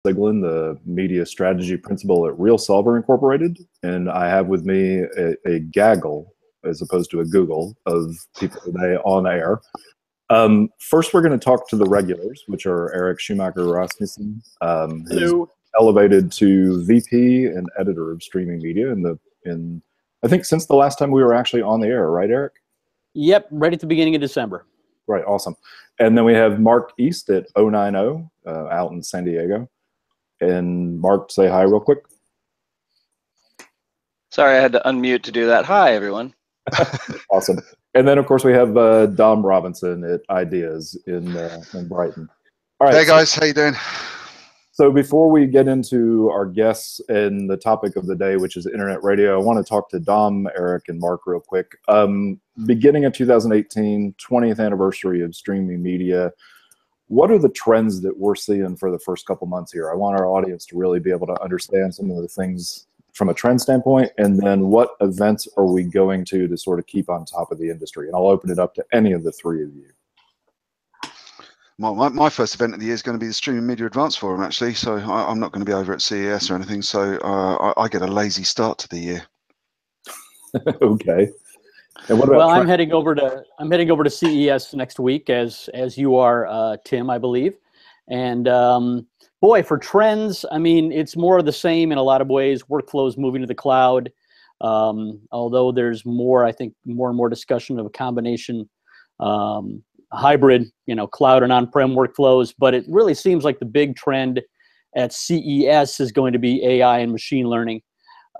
Siglin, the media strategy principal at RealSolver Incorporated, and I have with me a gaggle, as opposed to a Google, of people today on air. First, we're going to talk to the regulars, which are Eric Schumacher-Rasmussen, who's elevated to VP and editor of streaming media in I think since the last time we were actually on the air, right, Eric? Yep, right at the beginning of December. Right, awesome. And then we have Mark East at 090 out in San Diego. And Mark, say hi real quick. Sorry, I had to unmute to do that. Hi, everyone. Awesome. And then, of course, we have Dom Robinson at Ideas in Brighton. All right. Hey, guys. How you doing? So before we get into our guests and the topic of the day, which is internet radio, I want to talk to Dom, Eric, and Mark real quick. Beginning of 2018, 20th anniversary of streaming media, what are the trends that we're seeing for the first couple months here? I want our audience to really be able to understand some of the things from a trend standpoint, and then what events are we going to sort of keep on top of the industry? And I'll open it up to any of the three of you. My first event of the year is going to be the Streaming Media Advanced Forum, actually. So I'm not going to be over at CES or anything. So I get a lazy start to the year. Okay. And what about well, I'm heading over to CES next week, as you are, Tim, I believe. And boy, for trends, I mean, it's more of the same in a lot of ways. Workflows moving to the cloud, although there's more, I think, more and more discussion of a combination hybrid, cloud and on-prem workflows. But it really seems like the big trend at CES is going to be AI and machine learning.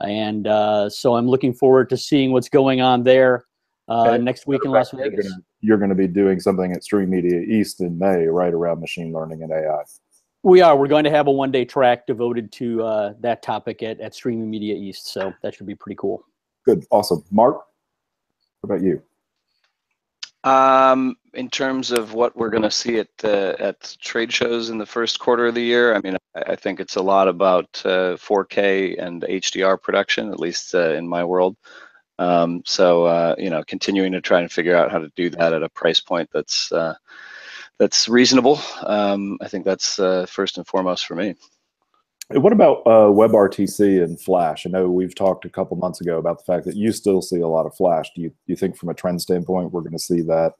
And so I'm looking forward to seeing what's going on there next week in Las Vegas. You're going to be doing something at Stream Media East in May, right around machine learning and AI. We are. We're going to have a one-day track devoted to that topic at Streaming Media East. So that should be pretty cool. Good. Awesome. Mark, what about you? In terms of what we're going to see at trade shows in the first quarter of the year, I mean, I think it's a lot about 4K and HDR production, at least in my world. So continuing to try and figure out how to do that at a price point that's reasonable. I think that's first and foremost for me. What about Webrtc and Flash? I know we've talked a couple months ago about the fact that you still see a lot of Flash. Do you think from a trend standpoint we're going to see that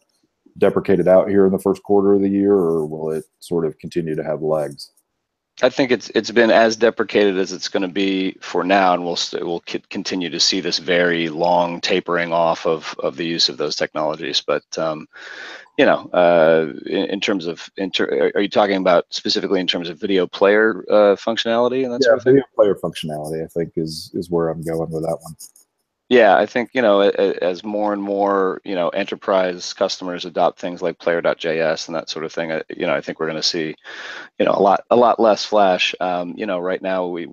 deprecated out here in the first quarter of the year, or will it sort of continue to have legs? I think it's been as deprecated as it's going to be for now, and we'll continue to see this very long tapering off of the use of those technologies. But in terms of are you talking about specifically in terms of video player functionality and that sort of thing? Video player functionality, I think, is where I'm going with that one. Yeah, I think as more and more enterprise customers adopt things like player.js and that sort of thing, I think we're going to see a lot less Flash. Right now we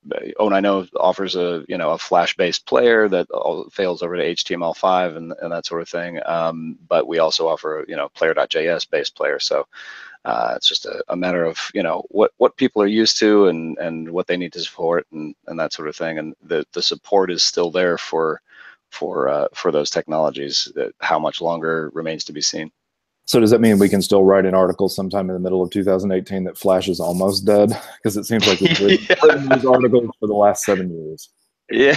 090 offers a Flash-based player that fails over to HTML5 and that sort of thing. But we also offer a player.js based player. So it's just a matter of what people are used to and what they need to support and that sort of thing. And the support is still there for those technologies. How much longer remains to be seen. So does that mean we can still write an article sometime in the middle of 2018 that Flash is almost dead? Because it seems like we've written these articles for the last 7 years. Yeah,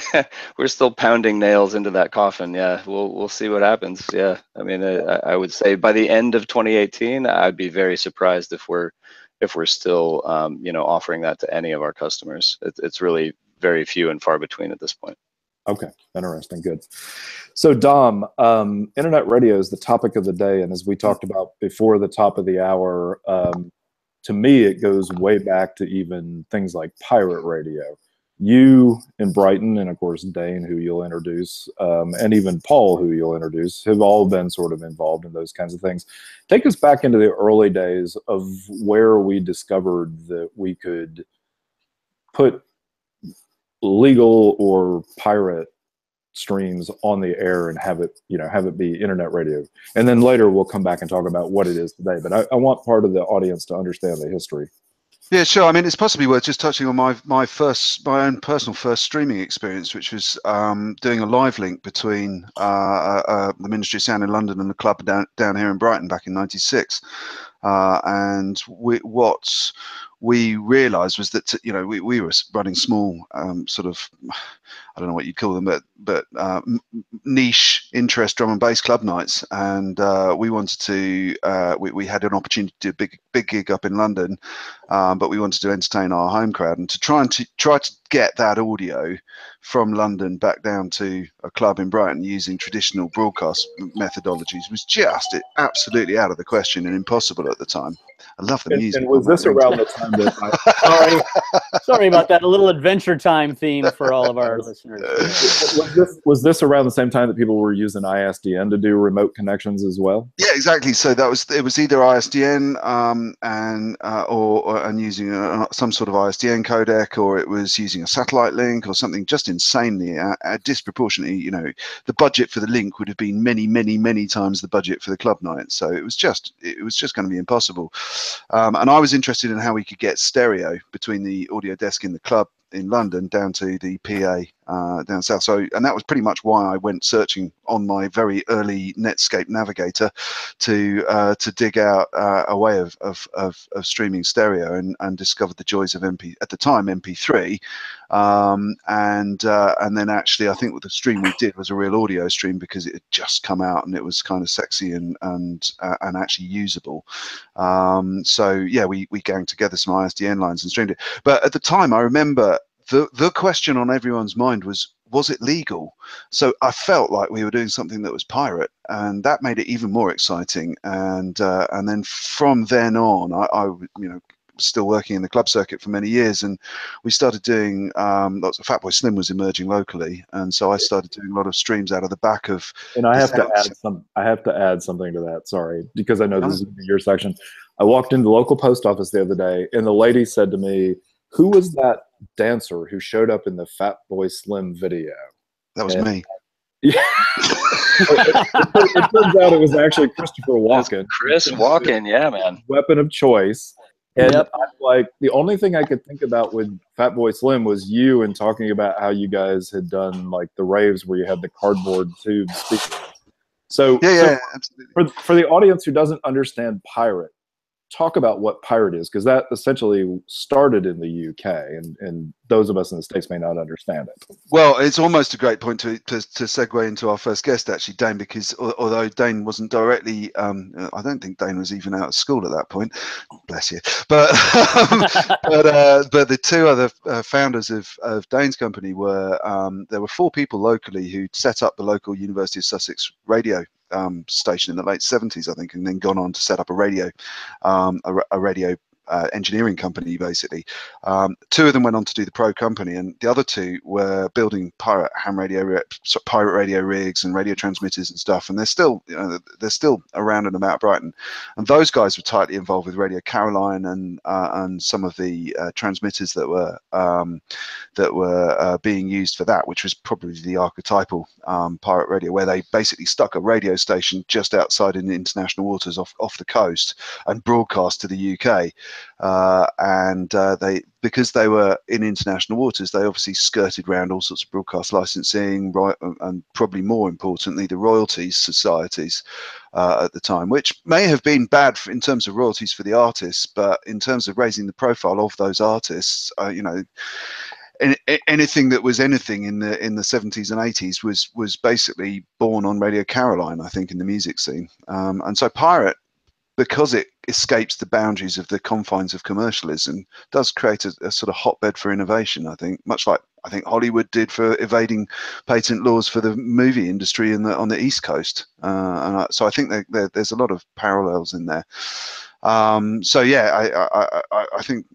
we're still pounding nails into that coffin. Yeah, we'll see what happens. Yeah, I mean, I would say by the end of 2018, I'd be very surprised if we're still offering that to any of our customers. It's really very few and far between at this point. Okay, interesting, good. So Dom, internet radio is the topic of the day, and as we talked about before the top of the hour, to me it goes way back to even things like pirate radio. You in Brighton, and of course Dane, who you'll introduce, and even Paul, who you'll introduce, have all been sort of involved in those kinds of things. Take us back into the early days of where we discovered that we could put legal or pirate streams on the air and have it be internet radio. And then later we'll come back and talk about what it is today. But I want part of the audience to understand the history. Yeah, sure. I mean, it's possibly worth just touching on my own personal first streaming experience, which was doing a live link between the Ministry of Sound in London and the club down here in Brighton back in '96. And what we realized was that, you know, we were running small sort of, I don't know what you'd call them, but niche interest drum and bass club nights, and we wanted to we had an opportunity to do a big gig up in London, but we wanted to entertain our home crowd, and to try to get that audio from London back down to a club in Brighton using traditional broadcast methodologies was just absolutely out of the question and impossible at the time. I love the music. And was this around the time that sorry about that, a little Adventure Time theme for all of our listeners. was this around the same time that people were using ISDN to do remote connections as well? Yeah, exactly. So it was either ISDN and using some sort of ISDN codec, or it was using a satellite link or something just insanely disproportionately. You know, the budget for the link would have been many times the budget for the club night. So it was just going to be impossible. And I was interested in how we could get stereo between the audio desk in the club in London down to the PA down south. So, and that was pretty much why I went searching on my very early Netscape navigator to dig out a way of streaming stereo, and discovered the joys of at the time MP3, and then actually I think what the stream we did was a real audio stream, because it had just come out and it was kind of sexy and actually usable. So yeah, we ganged together some ISDN lines and streamed it. But at the time, I remember the question on everyone's mind was it legal? So I felt like we were doing something that was pirate, and that made it even more exciting. And then from then on, I you know, still working in the club circuit for many years, and we started doing lots of Fatboy Slim was emerging locally, and so I started doing a lot of streams out of the back of. And I have to add something to that. Sorry, because I know this is your section. I walked into the local post office the other day, and the lady said to me, "Who was that dancer who showed up in the Fatboy Slim video?" That was me. Yeah. it turns out it was actually Christopher Walken. Chris Walken, yeah, man. Weapon of choice. And I'm like, the only thing I could think about with Fatboy Slim was you, and talking about how you guys had done like the raves where you had the cardboard tube speakers. So, yeah, absolutely. For the audience who doesn't understand pirate, talk about what pirate is, because that essentially started in the UK, and those of us in the States may not understand it. Well, it's almost a great point to segue into our first guest, actually, Dane, because although Dane wasn't directly, I don't think Dane was even out of school at that point, bless you, but but the two other founders of Dane's company were, there were 4 people locally who'd set up the local University of Sussex radio station in the late 70s, I think, and then gone on to set up a radio engineering company, basically. 2 of them went on to do the pro company, and the other 2 were building pirate radio rigs and radio transmitters and stuff, and they're still, you know, they're still around and about Brighton. And those guys were tightly involved with Radio Caroline and some of the transmitters that were being used for that, which was probably the archetypal pirate radio, where they basically stuck a radio station just outside in the international waters off the coast and broadcast to the UK. Because they were in international waters, they obviously skirted around all sorts of broadcast licensing, right, and probably more importantly, the royalties societies at the time, which may have been bad in terms of royalties for the artists, but in terms of raising the profile of those artists, you know, anything that was anything in the 70s and 80s was basically born on Radio Caroline, I think, in the music scene. And so pirate, because it escapes the boundaries of the confines of commercialism, does create a sort of hotbed for innovation, I think, much like I think Hollywood did for evading patent laws for the movie industry on the East Coast. So I think there's a lot of parallels in there. So yeah, I think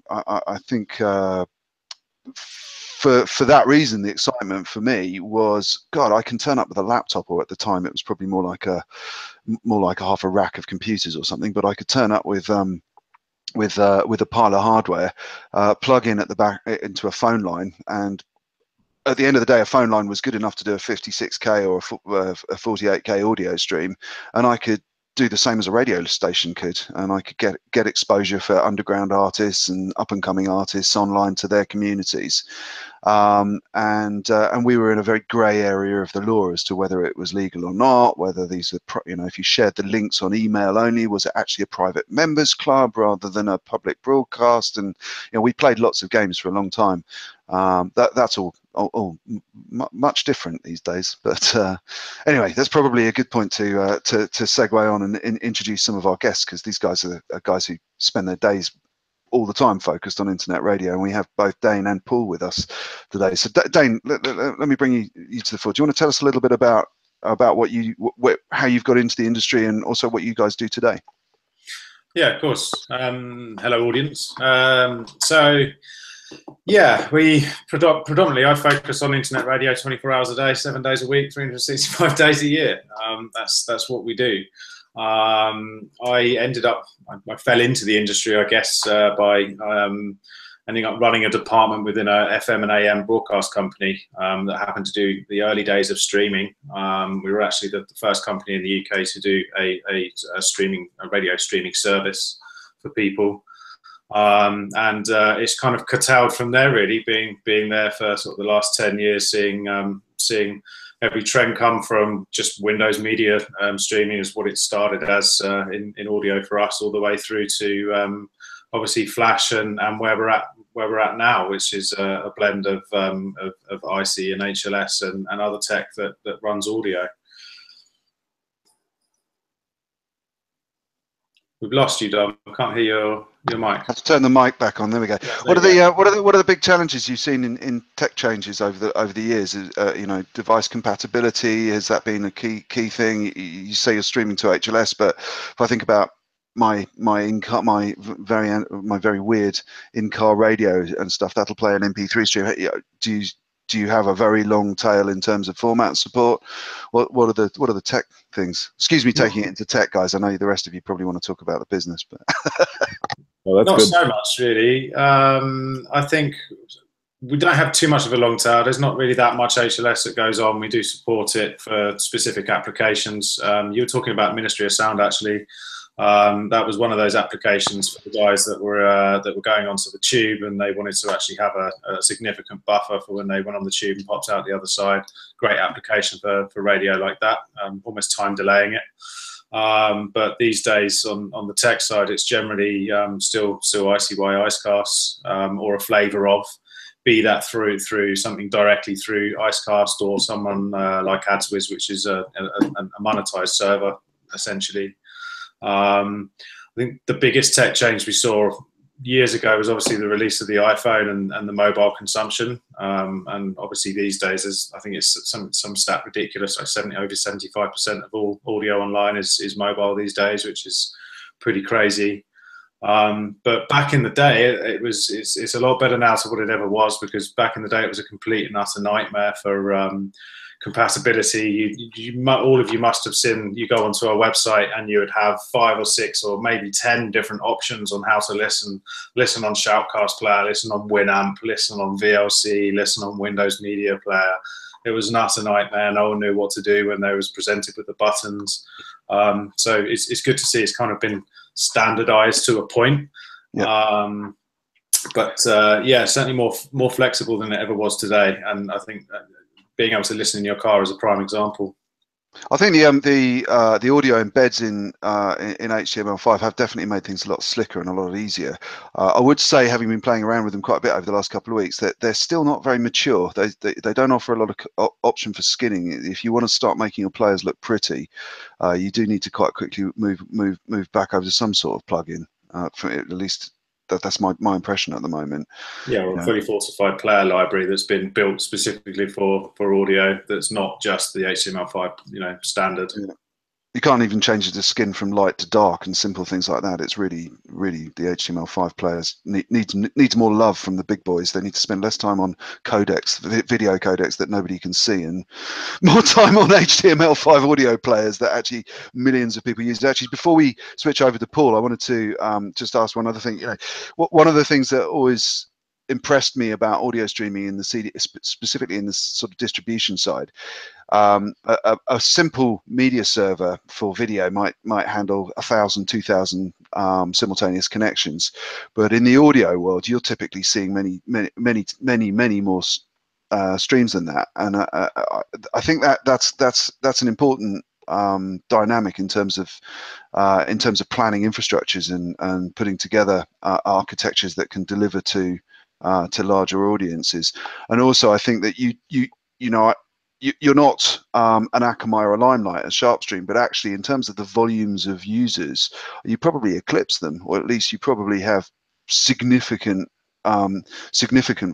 for that reason, the excitement for me was, God, I can turn up with a laptop, or at the time it was probably more like half a rack of computers or something, but I could turn up with a pile of hardware, plug in at the back into a phone line, and at the end of the day, a phone line was good enough to do a 56K or a 48K audio stream, and I could do the same as a radio station could, and I could get exposure for underground artists and up and coming artists online to their communities. and we were in a very grey area of the law as to whether it was legal or not, whether these are, you know, if you shared the links on email only, was it actually a private members club rather than a public broadcast? And you know, we played lots of games for a long time. That's all much different these days. But anyway, that's probably a good point to segue on and introduce some of our guests, because these guys are guys who spend their days all the time focused on internet radio, and we have both Dane and Paul with us today. So Dane, let me bring you to the floor. Do you want to tell us a little bit about what you how you've got into the industry, and also what you guys do today? Yeah, of course. Hello, audience. So yeah, we predominantly I focus on internet radio 24 hours a day, 7 days a week, 365 days a year. That's what we do. I fell into the industry, I guess, by ending up running a department within a FM and AM broadcast company that happened to do the early days of streaming. We were actually the first company in the UK to do a radio streaming service for people. And it's kind of curtailed from there, really, being there for sort of the last 10 years, seeing every trend come from just Windows media streaming is what it started as in audio for us, all the way through to obviously Flash and where we're at now, which is a blend of IC and HLS and other tech that runs audio. We've lost you, Dom. I can't hear your mic. I have to turn the mic back on. There we go. Yeah, what are the big challenges you've seen in tech changes over the years? You know, device compatibility, has that been a key thing? You say you're streaming to HLS, but if I think about my very weird in-car radio and stuff, that'll play an MP3 stream. Do you have a very long tail in terms of format support? What are the tech things? Excuse me, taking it into tech, guys. I know the rest of you probably want to talk about the business, but well, that's not good. So much, really. I think we don't have too much of a long tail. There's not really that much HLS that goes on. We do support it for specific applications. You were talking about Ministry of Sound, actually. That was one of those applications for the guys that were going onto the tube, and they wanted to actually have a significant buffer for when they went on the tube and popped out the other side. Great application for radio like that, almost time delaying it. But these days on the tech side, it's generally still ICY Icecasts or a flavour of, be that through something directly through Icecast or someone like AdsWiz, which is a monetized server essentially. I think the biggest tech change we saw years ago was obviously the release of the iPhone and the mobile consumption. And obviously these days, I think it's some stat ridiculous, like over 75% of all audio online is mobile these days, which is pretty crazy. But back in the day, it's a lot better now to what it ever was, because back in the day it was a complete and utter nightmare for compatibility. All of you must have seen, you go onto a website and you would have 5 or 6 or maybe 10 different options on how to listen on Shoutcast Player, listen on Winamp, listen on VLC, listen on Windows Media Player. It was an utter nightmare. No one knew what to do when they was presented with the buttons. So it's good to see it's kind of been standardized to a point. Yeah. But yeah, certainly more flexible than it ever was today. And I think being able to listen in your car is a prime example. I think the audio embeds in HTML5 have definitely made things a lot slicker and a lot easier. I would say, having been playing around with them quite a bit over the last couple of weeks, that they're still not very mature. They don't offer a lot of option for skinning. If you want to start making your players look pretty, you do need to quite quickly move back over to some sort of plugin. At least that's my impression at the moment. Yeah, or a fully falsified player library that's been built specifically for audio, that's not just the HTML5 standard. Yeah. You can't even change the skin from light to dark and simple things like that. It's really the HTML5 players need more love from the big boys. They need to spend less time on codecs, video codecs that nobody can see, and more time on HTML5 audio players that actually millions of people use. Actually, before we switch over to Paul, I wanted to just ask one other thing. One of the things that always impressed me about audio streaming in the CD, specifically in this sort of distribution side, a simple media server for video might handle 1,000, 2,000 simultaneous connections, but in the audio world, you're typically seeing many more streams than that, and I think that's an important dynamic in terms of planning infrastructures and putting together architectures that can deliver to larger audiences. And also, I think that you're not an Akamai or a Limelight, a Sharpstream, but actually in terms of the volumes of users, you probably eclipse them, or at least you probably have significant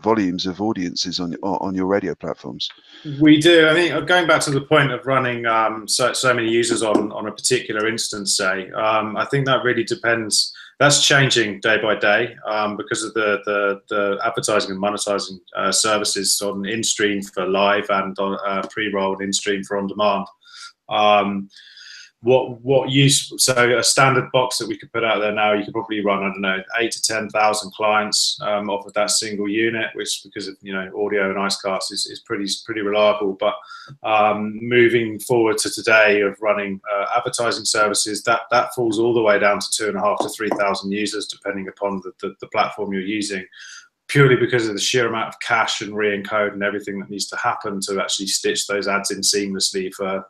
volumes of audiences on your radio platforms. We do. I think going back to the point of running so many users on a particular instance, say, I think that really depends. That's changing day by day because of the advertising and monetizing services on in-stream for live and on pre-roll and in-stream for on-demand. So a standard box that we could put out there now, you could probably run, I don't know, 8 to 10,000 clients off of that single unit, which, because of audio and Icecast, is pretty reliable. But moving forward to today of running advertising services, that falls all the way down to 2,500 to 3,000 users, depending upon the platform you're using, purely because of the sheer amount of cache and re-encode and everything that needs to happen to actually stitch those ads in seamlessly for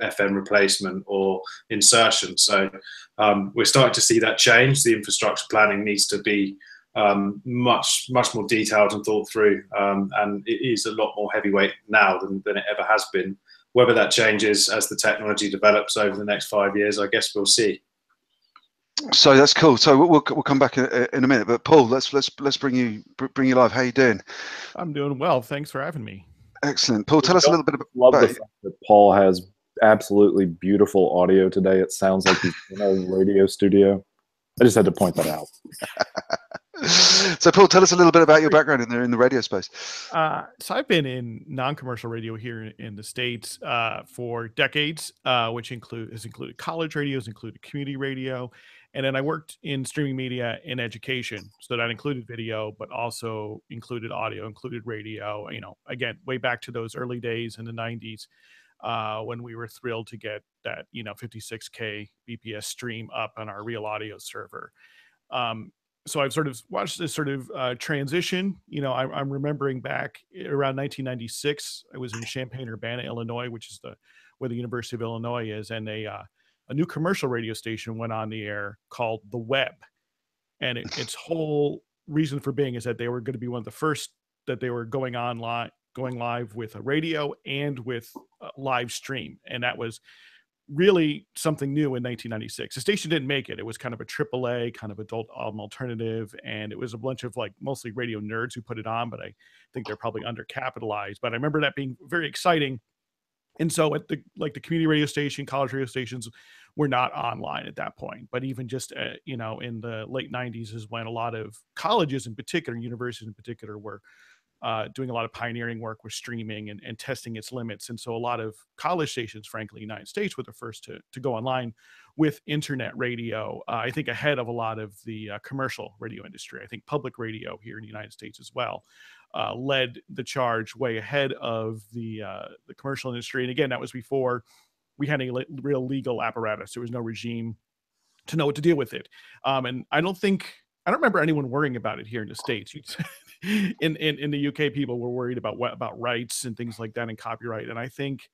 FM replacement or insertion. So we're starting to see that change. The infrastructure planning needs to be much more detailed and thought through, and it is a lot more heavyweight now than it ever has been. Whether that changes as the technology develops over the next 5 years, I guess we'll see. So that's cool. So we'll come back in a minute. But Paul, let's bring you live. How you doing? I'm doing well. Thanks for having me. Excellent. Paul, tell us a little bit about. Love the fact that Paul has absolutely beautiful audio today. It sounds like he's in a radio studio. I just had to point that out. So Paul, tell us a little bit about your background in the radio space. So I've been in non-commercial radio here in the States for decades, which has included college radios, included community radio. And then I worked in streaming media in education. So that included video, but also included audio, included radio, again, way back to those early days in the 90s when we were thrilled to get that, 56K BPS stream up on our Real Audio server. So I've sort of watched this sort of transition. I'm remembering back around 1996, I was in Champaign-Urbana, Illinois, which is where the University of Illinois is, and a new commercial radio station went on the air called The Web. And its whole reason for being is that they were going to be one of the first that they were going live with a radio and with a live stream. And that was really something new in 1996. The station didn't make it. It was kind of a AAA, kind of adult alternative. And it was a bunch of mostly radio nerds who put it on, but I think they're probably undercapitalized. But I remember that being very exciting. And so at the community radio station, college radio stations were not online at that point. But even just, in the late 90s is when a lot of colleges in particular, universities in particular, were doing a lot of pioneering work with streaming and testing its limits. And so a lot of college stations, frankly, United States, were the first to go online with internet radio, I think ahead of a lot of the commercial radio industry. I think public radio here in the United States as well led the charge way ahead of the commercial industry. And again, that was before we had any real legal apparatus. There was no regime to know what to deal with it. And I don't remember anyone worrying about it here in the States. In the UK, people were worried about rights and things like that and copyright. And I think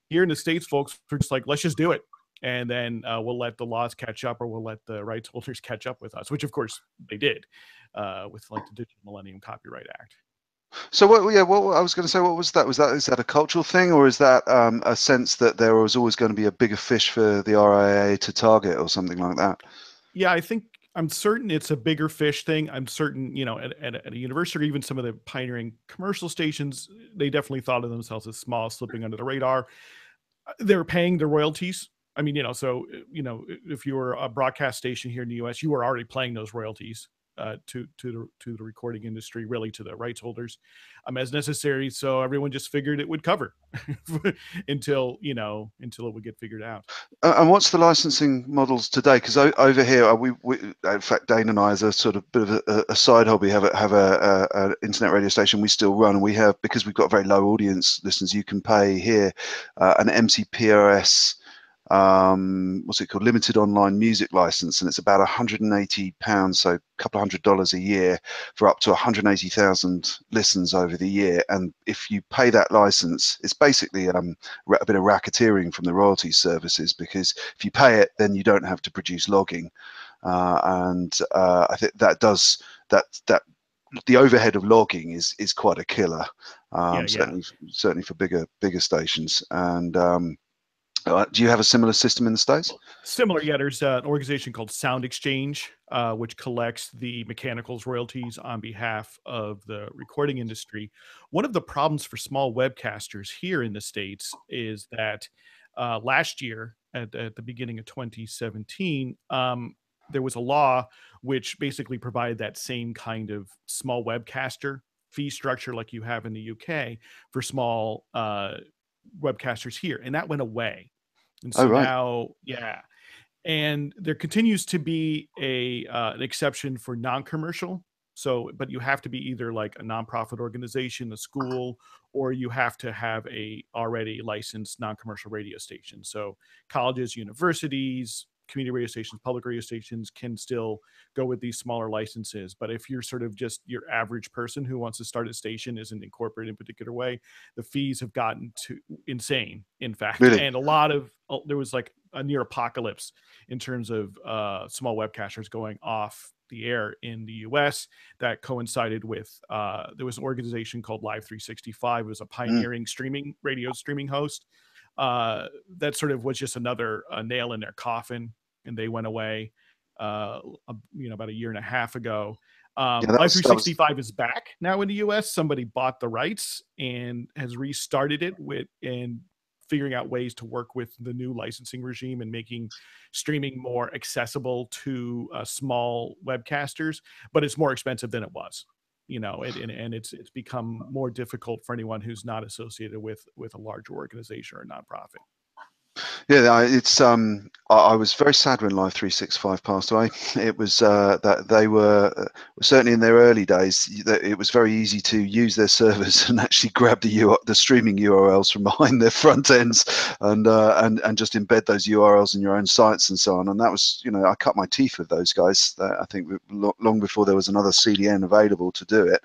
here in the States, folks were just like, let's just do it. And then we'll let the laws catch up, or we'll let the rights holders catch up with us, which of course they did with the Digital Millennium Copyright Act. So what I was going to say, what was that? Is that a cultural thing, or is that a sense that there was always going to be a bigger fish for the RIAA to target, or something like that? Yeah, I'm certain it's a bigger fish thing. I'm certain, at a university, or even some of the pioneering commercial stations, they definitely thought of themselves as small, slipping under the radar. They were paying the royalties. I mean, if you were a broadcast station here in the U.S., you were already paying those royalties to the recording industry, really to the rights holders, as necessary. So everyone just figured it would cover until it would get figured out. And what's the licensing models today? Because over here, we in fact, Dane and I, as a sort of bit of a side hobby, have a internet radio station we still run, and we have, because we've got a very low audience listeners, you can pay here an MCPRS what's it called, limited online music license, and it's about £180, so a couple of $100 a year for up to 180,000 listens over the year. And if you pay that license, it's basically a bit of racketeering from the royalties services, because if you pay it, then you don't have to produce logging, and I think that does that the overhead of logging is quite a killer, certainly for bigger stations. And do you have a similar system in the States? Similar, yeah. There's an organization called Sound Exchange, which collects the mechanicals royalties on behalf of the recording industry. One of the problems for small webcasters here in the States is that last year, at the beginning of 2017, there was a law which basically provided that same kind of small webcaster fee structure like you have in the UK for small webcasters here, and that went away. And so now, and there continues to be an exception for non-commercial. So, but you have to be either like a nonprofit organization, a school, or you have to have a already licensed non-commercial radio station. So colleges, universities, community radio stations, public radio stations can still go with these smaller licenses. But if you're sort of just your average person who wants to start a station, isn't incorporated in a particular way, the fees have gotten to insane, in fact. Really? And there was like a near apocalypse in terms of small webcasters going off the air in the US. That coincided with there was an organization called Live 365. It was a pioneering radio streaming host that sort of was just another nail in their coffin, and they went away about a year and a half ago. Live 365 is back now in the US. Somebody bought the rights and has restarted it and figuring out ways to work with the new licensing regime and making streaming more accessible to small webcasters, but it's more expensive than it was, and it's become more difficult for anyone who's not associated with a larger organization or a nonprofit. Yeah, it's I was very sad when Live 365 passed away. It was that they were certainly in their early days. It was very easy to use their servers and actually grab the streaming URLs from behind their front ends and just embed those URLs in your own sites and so on. And that was, I cut my teeth with those guys. I think long before there was another CDN available to do it,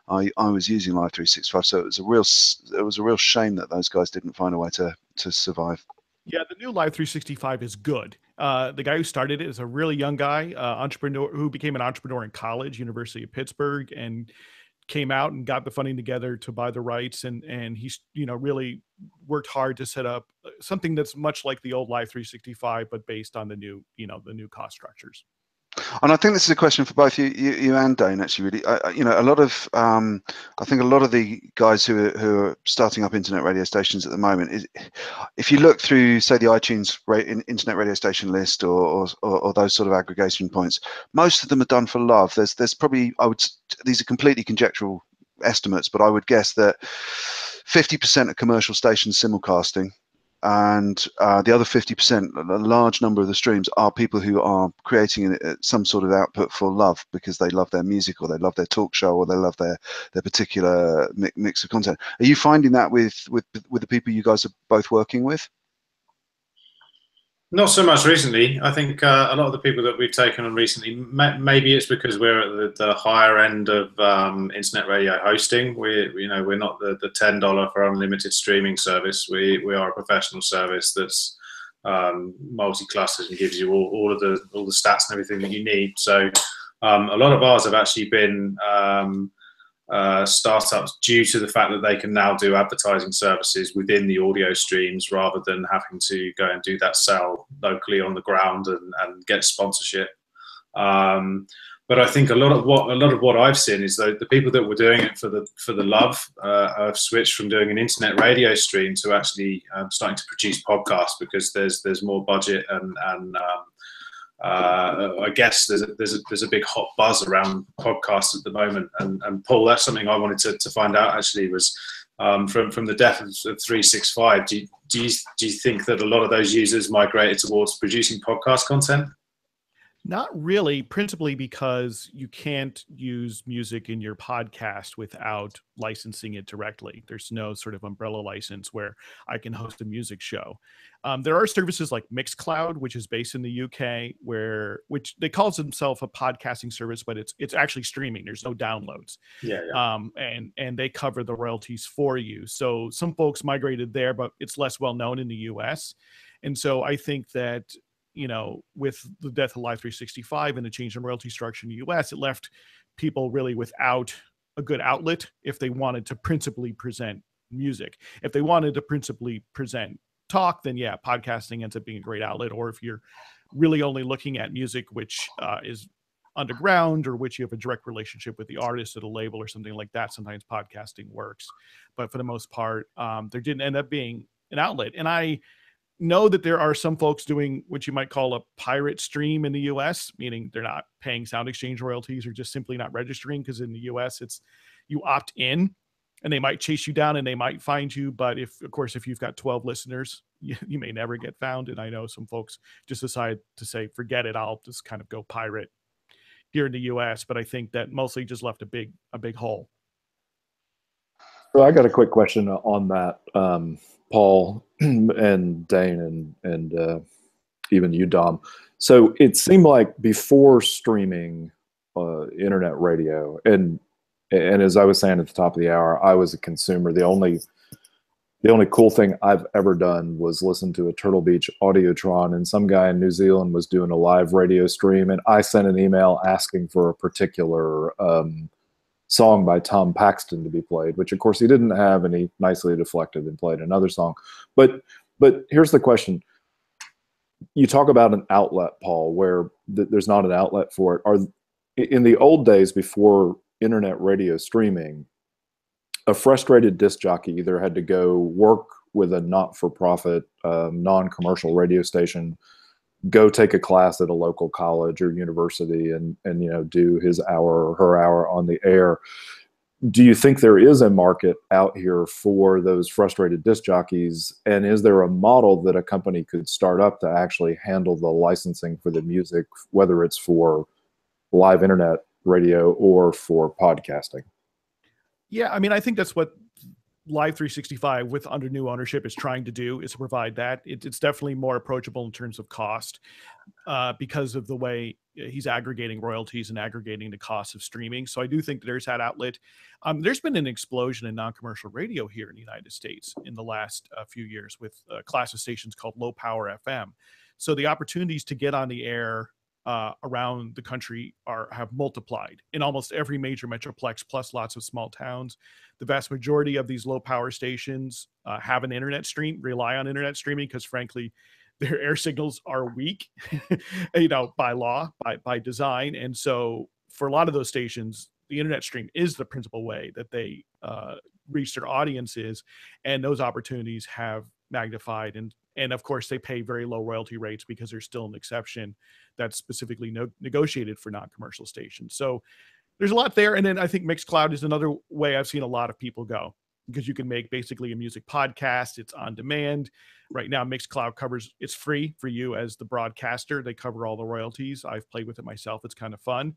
I was using Live 365. So it was a real shame that those guys didn't find a way to survive. Yeah, the new Live 365 is good. The guy who started it is a really young guy, entrepreneur who became an entrepreneur in college, University of Pittsburgh, and came out and got the funding together to buy the rights. And he's, really worked hard to set up something that's much like the old Live 365, but based on the new cost structures. And I think this is a question for both you and Dane, actually. Really, a lot of I think a lot of the guys who are starting up internet radio stations at the moment, if you look through, say, the iTunes internet radio station list or those sort of aggregation points, most of them are done for love. There's probably, these are completely conjectural estimates, but I would guess that 50% of commercial stations simulcasting. And the other 50%, a large number of the streams, are people who are creating some sort of output for love, because they love their music, or they love their talk show, or they love their particular mix of content. Are you finding that with the people you guys are both working with? Not so much recently. I think a lot of the people that we've taken on recently, maybe it's because we're at the higher end of internet radio hosting. We're not the $10 for unlimited streaming service. We are a professional service that's multi-clustered and gives you all the stats and everything that you need. So a lot of ours have actually been startups due to the fact that they can now do advertising services within the audio streams, rather than having to go and do that sell locally on the ground and get sponsorship. But I think a lot of what I've seen is that the people that were doing it for the love have switched from doing an internet radio stream to actually starting to produce podcasts, because there's more budget and I guess there's a big hot buzz around podcasts at the moment. And Paul, that's something I wanted to find out actually, was from the death of 365. Do you think that a lot of those users migrated towards producing podcast content? Not really, principally because you can't use music in your podcast without licensing it directly. There's no sort of umbrella license where I can host a music show. There are services like Mixcloud, which is based in the UK, which they calls themselves a podcasting service, but it's actually streaming. There's no downloads. Yeah. And they cover the royalties for you. So some folks migrated there, but it's less well known in the US. And so I think that, you know, with the death of Live 365 and the change in royalty structure in the US, it left people really without a good outlet if they wanted to principally present music. If they wanted to principally present talk, then yeah, podcasting ends up being a great outlet. Or if you're really only looking at music, which is underground, or which you have a direct relationship with the artist at a label or something like that, sometimes podcasting works. But for the most part, there didn't end up being an outlet. And I know that there are some folks doing what you might call a pirate stream in the US, meaning they're not paying sound exchange royalties or just simply not registering, because in the US it's you opt in and they might chase you down and they might find you. But if you've got 12 listeners, you may never get found. And I know some folks just decide to say, forget it, I'll just kind of go pirate here in the US. But I think that mostly just left a big hole. So I got a quick question on that, Paul and Dane and even you, Dom. So it seemed like before streaming internet radio, and as I was saying at the top of the hour, I was a consumer. The only cool thing I've ever done was listen to a Turtle Beach Audiotron, and some guy in New Zealand was doing a live radio stream, and I sent an email asking for a particular song by Tom Paxton to be played, which of course he didn't have, and he nicely deflected and played another song. But here's the question. You talk about an outlet, Paul, where there's not an outlet for it. In the old days before internet radio streaming, a frustrated disc jockey either had to go work with a not-for-profit, non-commercial radio station, go take a class at a local college or university, and you know, do his hour or her hour on the air. Do you think there is a market out here for those frustrated disc jockeys? And is there a model that a company could start up to actually handle the licensing for the music, whether it's for live internet radio or for podcasting? Yeah, I mean, I think that's what Live 365 with under new ownership is trying to do, is to provide that. It's definitely more approachable in terms of cost because of the way he's aggregating royalties and aggregating the cost of streaming. So I do think there's that outlet. There's been an explosion in non-commercial radio here in the United States in the last few years with a class of stations called low power FM. So the opportunities to get on the air around the country have multiplied in almost every major metroplex, plus lots of small towns. The vast majority of these low power stations have an internet stream, rely on internet streaming, because frankly, their air signals are weak, you know, by law, by design. And so for a lot of those stations, the internet stream is the principal way that they reach their audiences, and those opportunities have magnified. And of course, they pay very low royalty rates because there's still an exception that's specifically negotiated for non-commercial stations. So there's a lot there. And then I think Mixcloud is another way I've seen a lot of people go, because you can make basically a music podcast. It's on demand. Right now, Mixcloud it's free for you as the broadcaster. They cover all the royalties. I've played with it myself. It's kind of fun.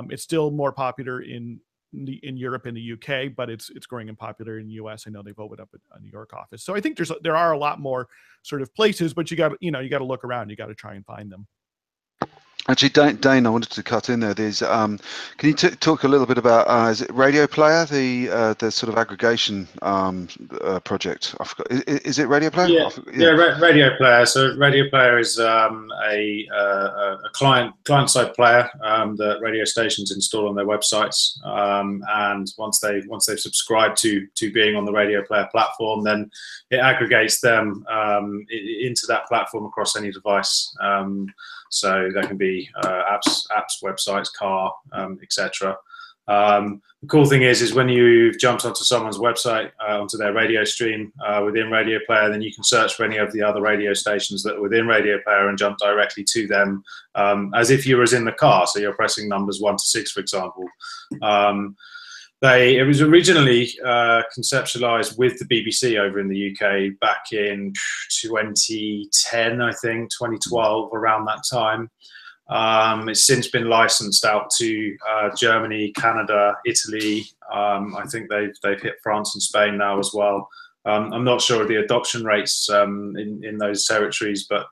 It's still more popular in Europe and the UK, but it's growing in popular in the US. I know they've opened up a New York office. So I think there are a lot more sort of places, but you got to look around. You got to try and find them. Actually, Dane, I wanted to cut in there. There's, can you talk a little bit about is it Radio Player, the sort of aggregation project? I forgot. Is it Radio Player? Yeah, Radio Player. So Radio Player is a client-side player that radio stations install on their websites, and once they've subscribed to being on the Radio Player platform, then it aggregates them into that platform across any device. So that can be apps, websites, car, etc. The cool thing is when you've jumped onto someone's website, onto their radio stream within Radio Player, then you can search for any of the other radio stations that are within Radio Player and jump directly to them as if you were in the car. So you're pressing numbers 1 to 6, for example. It was originally conceptualized with the BBC over in the UK back in 2010, I think, 2012, around that time. It's since been licensed out to Germany, Canada, Italy. I think they've hit France and Spain now as well. I'm not sure of the adoption rates in those territories, but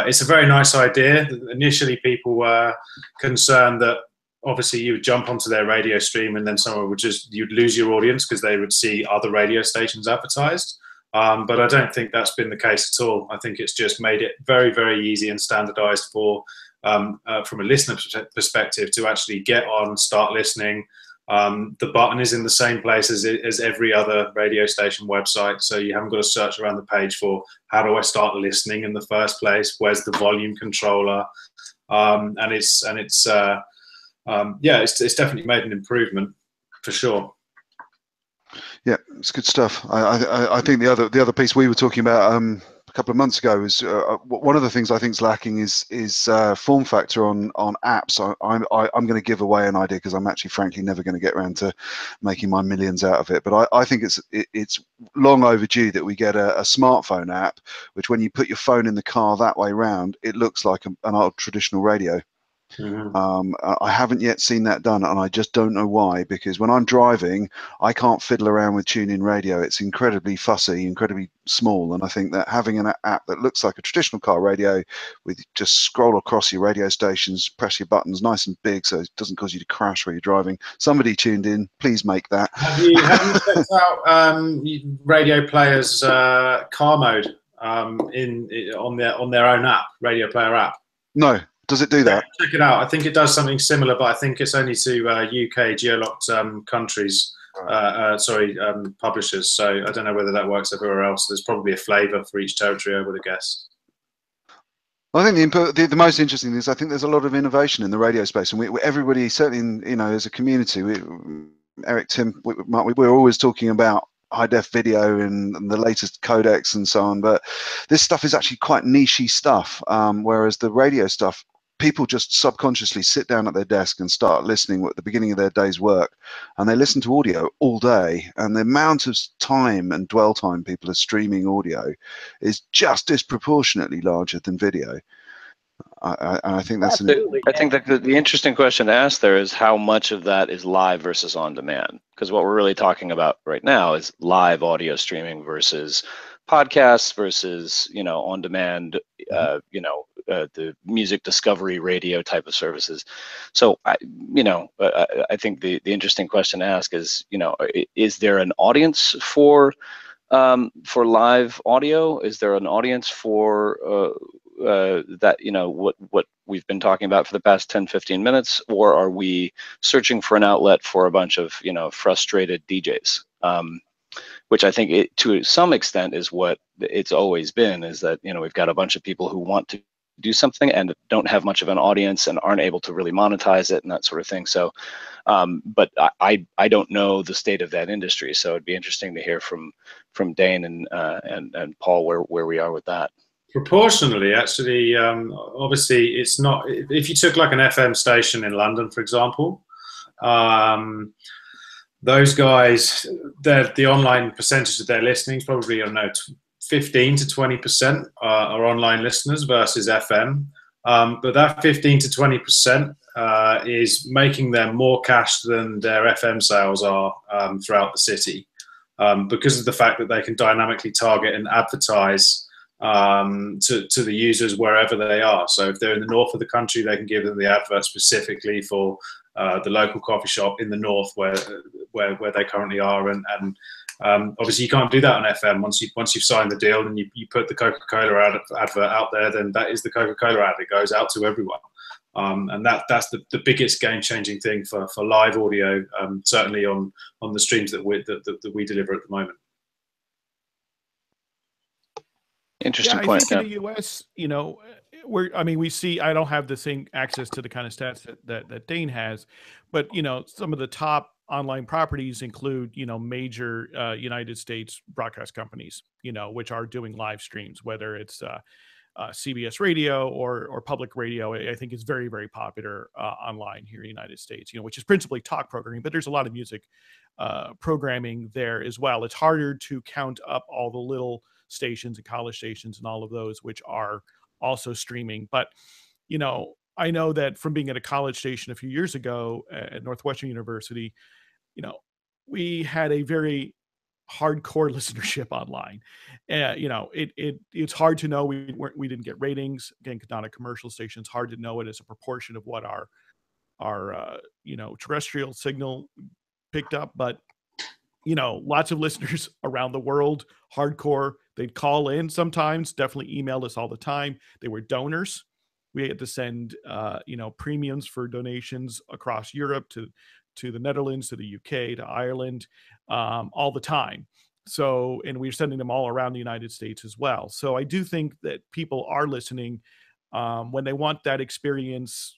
it's a very nice idea. Initially, people were concerned that obviously you would jump onto their radio stream and then someone would you'd lose your audience because they would see other radio stations advertised. But I don't think that's been the case at all. I think it's just made it very, very easy and standardized for, from a listener perspective, to actually get on, start listening. The button is in the same place as every other radio station website, so you haven't got to search around the page for how do I start listening in the first place, where's the volume controller, and it's definitely made an improvement for sure. Yeah, it's good stuff. I think the other piece we were talking about a couple of months ago is one of the things I think is lacking is form factor on apps. I'm going to give away an idea because I'm actually frankly never going to get around to making my millions out of it. But I think it's long overdue that we get a smartphone app, which when you put your phone in the car that way round, it looks like an old traditional radio. Mm-hmm. I haven't yet seen that done, and I just don't know why, because when I'm driving I can't fiddle around with tune-in radio. It's incredibly fussy, incredibly small, and I think that having an app that looks like a traditional car radio, with just scroll across your radio stations, press your buttons nice and big so it doesn't cause you to crash while you're driving. Somebody tuned in, please make that. Have you checked out radio players car mode on their own app, radio player app? No. Does it do that? Check it out. I think it does something similar, but I think it's only to UK geolocked countries, publishers. So I don't know whether that works everywhere else. There's probably a flavour for each territory, I would have guessed. I think the most interesting thing is I think there's a lot of innovation in the radio space, and everybody, certainly as a community, Eric, Tim, Mark, we're always talking about high def video and the latest codecs and so on, but this stuff is actually quite nichey stuff, whereas the radio stuff, people just subconsciously sit down at their desk and start listening at the beginning of their day's work, and they listen to audio all day, and the amount of time and dwell time people are streaming audio is just disproportionately larger than video. I think that's absolutely. I think that the interesting question to ask there is how much of that is live versus on demand, because what we're really talking about right now is live audio streaming versus podcasts versus on demand, the music discovery radio type of services. So I think the interesting question to ask is is there an audience for live audio? Is there an audience for that what we've been talking about for the past 10-15 minutes, or are we searching for an outlet for a bunch of frustrated DJs? Which I think to some extent is what it's always been, is that we've got a bunch of people who want to do something and don't have much of an audience and aren't able to really monetize it and that sort of thing. So but I don't know the state of that industry, so it'd be interesting to hear from Dane and Paul where we are with that. Proportionally, actually, obviously it's not. If you took like an FM station in London, for example, those guys, the online percentage of their listening is probably, 15 to 20% are online listeners versus FM. But that 15 to 20% is making them more cash than their FM sales are throughout the city, because of the fact that they can dynamically target and advertise to the users wherever they are. So if they're in the north of the country, they can give them the advert specifically for the local coffee shop in the north where they currently are, and obviously you can't do that on FM. Once you've signed the deal and you put the Coca-Cola advert out there, then that is the Coca-Cola ad. It goes out to everyone, and that's the biggest game-changing thing for live audio, certainly on the streams that we deliver at the moment. Interesting point. I think in the US, we see, I don't have the same access to the kind of stats that Dane has, but some of the top online properties include major United States broadcast companies, which are doing live streams, whether it's CBS radio or public radio. I think is very, very popular online here in the United States, which is principally talk programming, but there's a lot of music programming there as well. It's harder to count up all the little stations and college stations and all of those which are also streaming. But you know, I know that from being at a college station a few years ago at Northwestern University, you know, we had a very hardcore listenership online. You know, it's hard to know. We didn't get ratings. Again, not a commercial station. It's hard to know it as a proportion of what our you know, terrestrial signal picked up. But, you know, lots of listeners around the world, hardcore. They'd call in sometimes, definitely email us all the time. They were donors. We had to send, you know, premiums for donations across Europe to the Netherlands, to the UK, to Ireland, all the time. So, and we're sending them all around the United States as well. So I do think that people are listening when they want that experience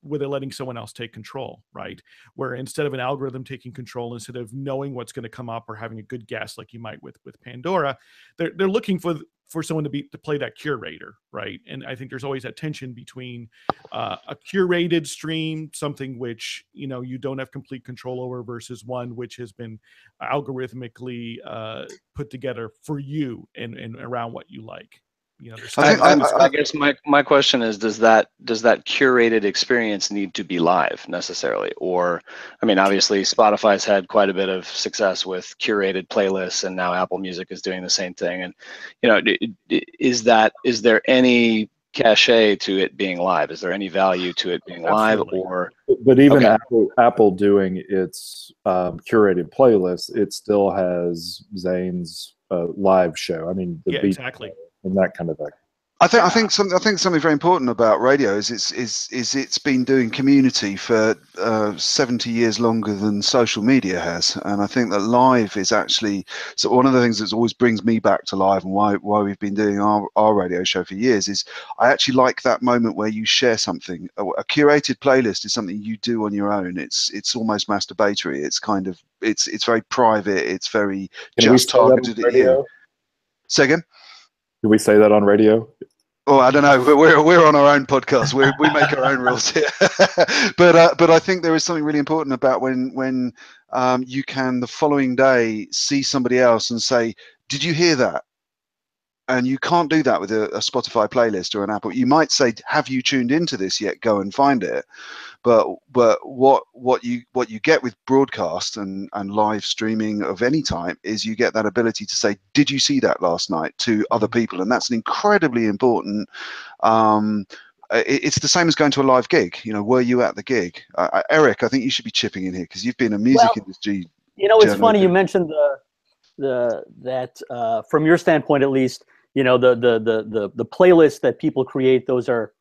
where they're letting someone else take control, right? Where instead of an algorithm taking control, instead of knowing what's going to come up or having a good guess like you might with Pandora, they're looking for someone to play that curator, right? And I think there's always that tension between a curated stream, something which, you know, you don't have complete control over, versus one which has been algorithmically put together for you and around what you like. You know, I guess my question is, does that curated experience need to be live necessarily? Or, I mean, obviously Spotify's had quite a bit of success with curated playlists, and now Apple Music is doing the same thing. And, you know, is there any cachet to it being live? Is there any value to it being live? Or, but even Apple doing its curated playlist, it still has Zane's live show. I mean, the beat exactly. And that kind of thing. I think something very important about radio is it's been doing community for 70 years longer than social media has, and I think that live is actually one of the things that always brings me back to live, and why we've been doing our radio show for years is I actually like that moment where you share something. A curated playlist is something you do on your own. It's almost masturbatory. It's kind of it's very private. It's very just targeted at you. Say again? Do we say that on radio? Oh, I don't know. We're on our own podcast. We make our own rules here. But I think there is something really important about when you can the following day see somebody else and say, "Did you hear that?" And you can't do that with a Spotify playlist or an Apple. You might say, "Have you tuned into this yet? Go and find it." But what you get with broadcast and live streaming of any type is you get that ability to say, "Did you see that last night?" to other people, and that's an incredibly important. It's the same as going to a live gig. You know, were you at the gig? Eric, I think you should be chipping in here because you've been a music industry. You know, it's funny you mentioned that from your standpoint at least. You know, the playlists that people create, those are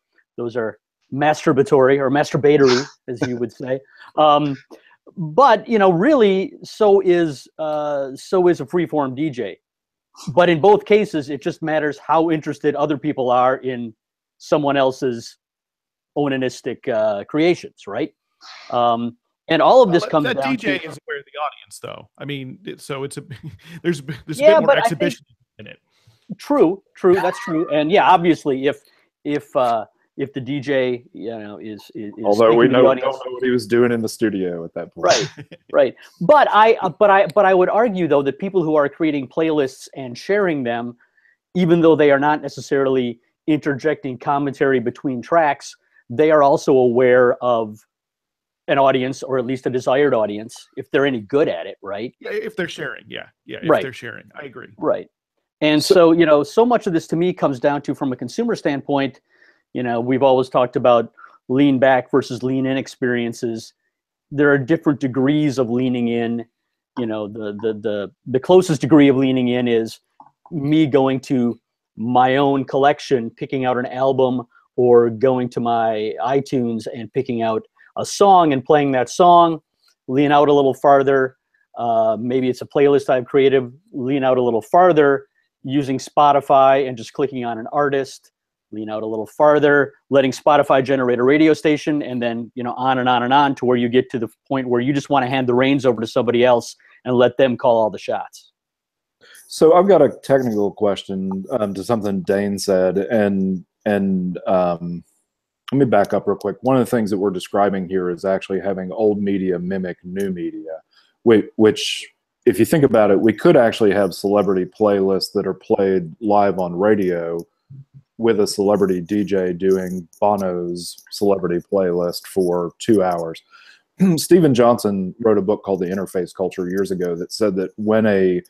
masturbatory or masturbatory, as you would say. But you know, really, so is a freeform DJ. But in both cases, it just matters how interested other people are in someone else's onanistic creations, right? And all of this comes down DJ to is aware of the audience, though. I mean, so it's there's a bit more exhibition in it. True, that's true. And yeah, obviously, if the DJ, you know, is although we don't know what he was doing in the studio at that point, right. But I would argue though that people who are creating playlists and sharing them, even though they are not necessarily interjecting commentary between tracks, they are also aware of an audience, or at least a desired audience, if they're any good at it, right? Yeah, if they're sharing, if they're sharing, I agree. Right. And so, you know, so much of this to me comes down to, from a consumer standpoint, you know, we've always talked about lean back versus lean in experiences. There are different degrees of leaning in. You know, the closest degree of leaning in is me going to my own collection, picking out an album, or going to my iTunes and picking out a song and playing that song. Lean out a little farther. Maybe it's a playlist I've created. Lean out a little farther, using Spotify and just clicking on an artist. Lean out a little farther, letting Spotify generate a radio station, and then, you know, on and on and on to where you get to the point where you just want to hand the reins over to somebody else and let them call all the shots. So I've got a technical question to something Dane said, and let me back up real quick. One of the things that we're describing here is actually having old media mimic new media, which, if you think about it, we could actually have celebrity playlists that are played live on radio with a celebrity DJ doing Bono's celebrity playlist for 2 hours. Steven Johnson wrote a book called The Interface Culture years ago that said that when a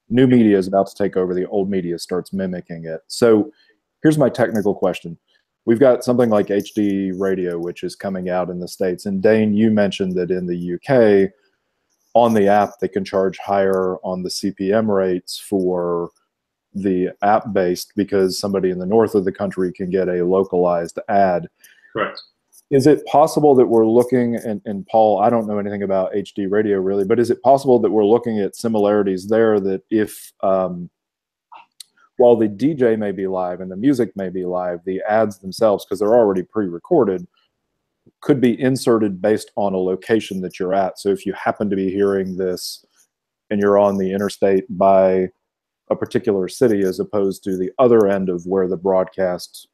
new media is about to take over, the old media starts mimicking it. So here's my technical question. We've got something like HD radio, which is coming out in the States. And Dane, you mentioned that in the UK, on the app, they can charge higher on the CPM rates for the app-based because somebody in the north of the country can get a localized ad. Correct. Is it possible that we're looking, and Paul, I don't know anything about HD radio really, but is it possible that we're looking at similarities there that if, while the DJ may be live and the music may be live, the ads themselves, because they're already pre-recorded, could be inserted based on a location that you're at. So if you happen to be hearing this and you're on the interstate by a particular city as opposed to the other end of where the broadcast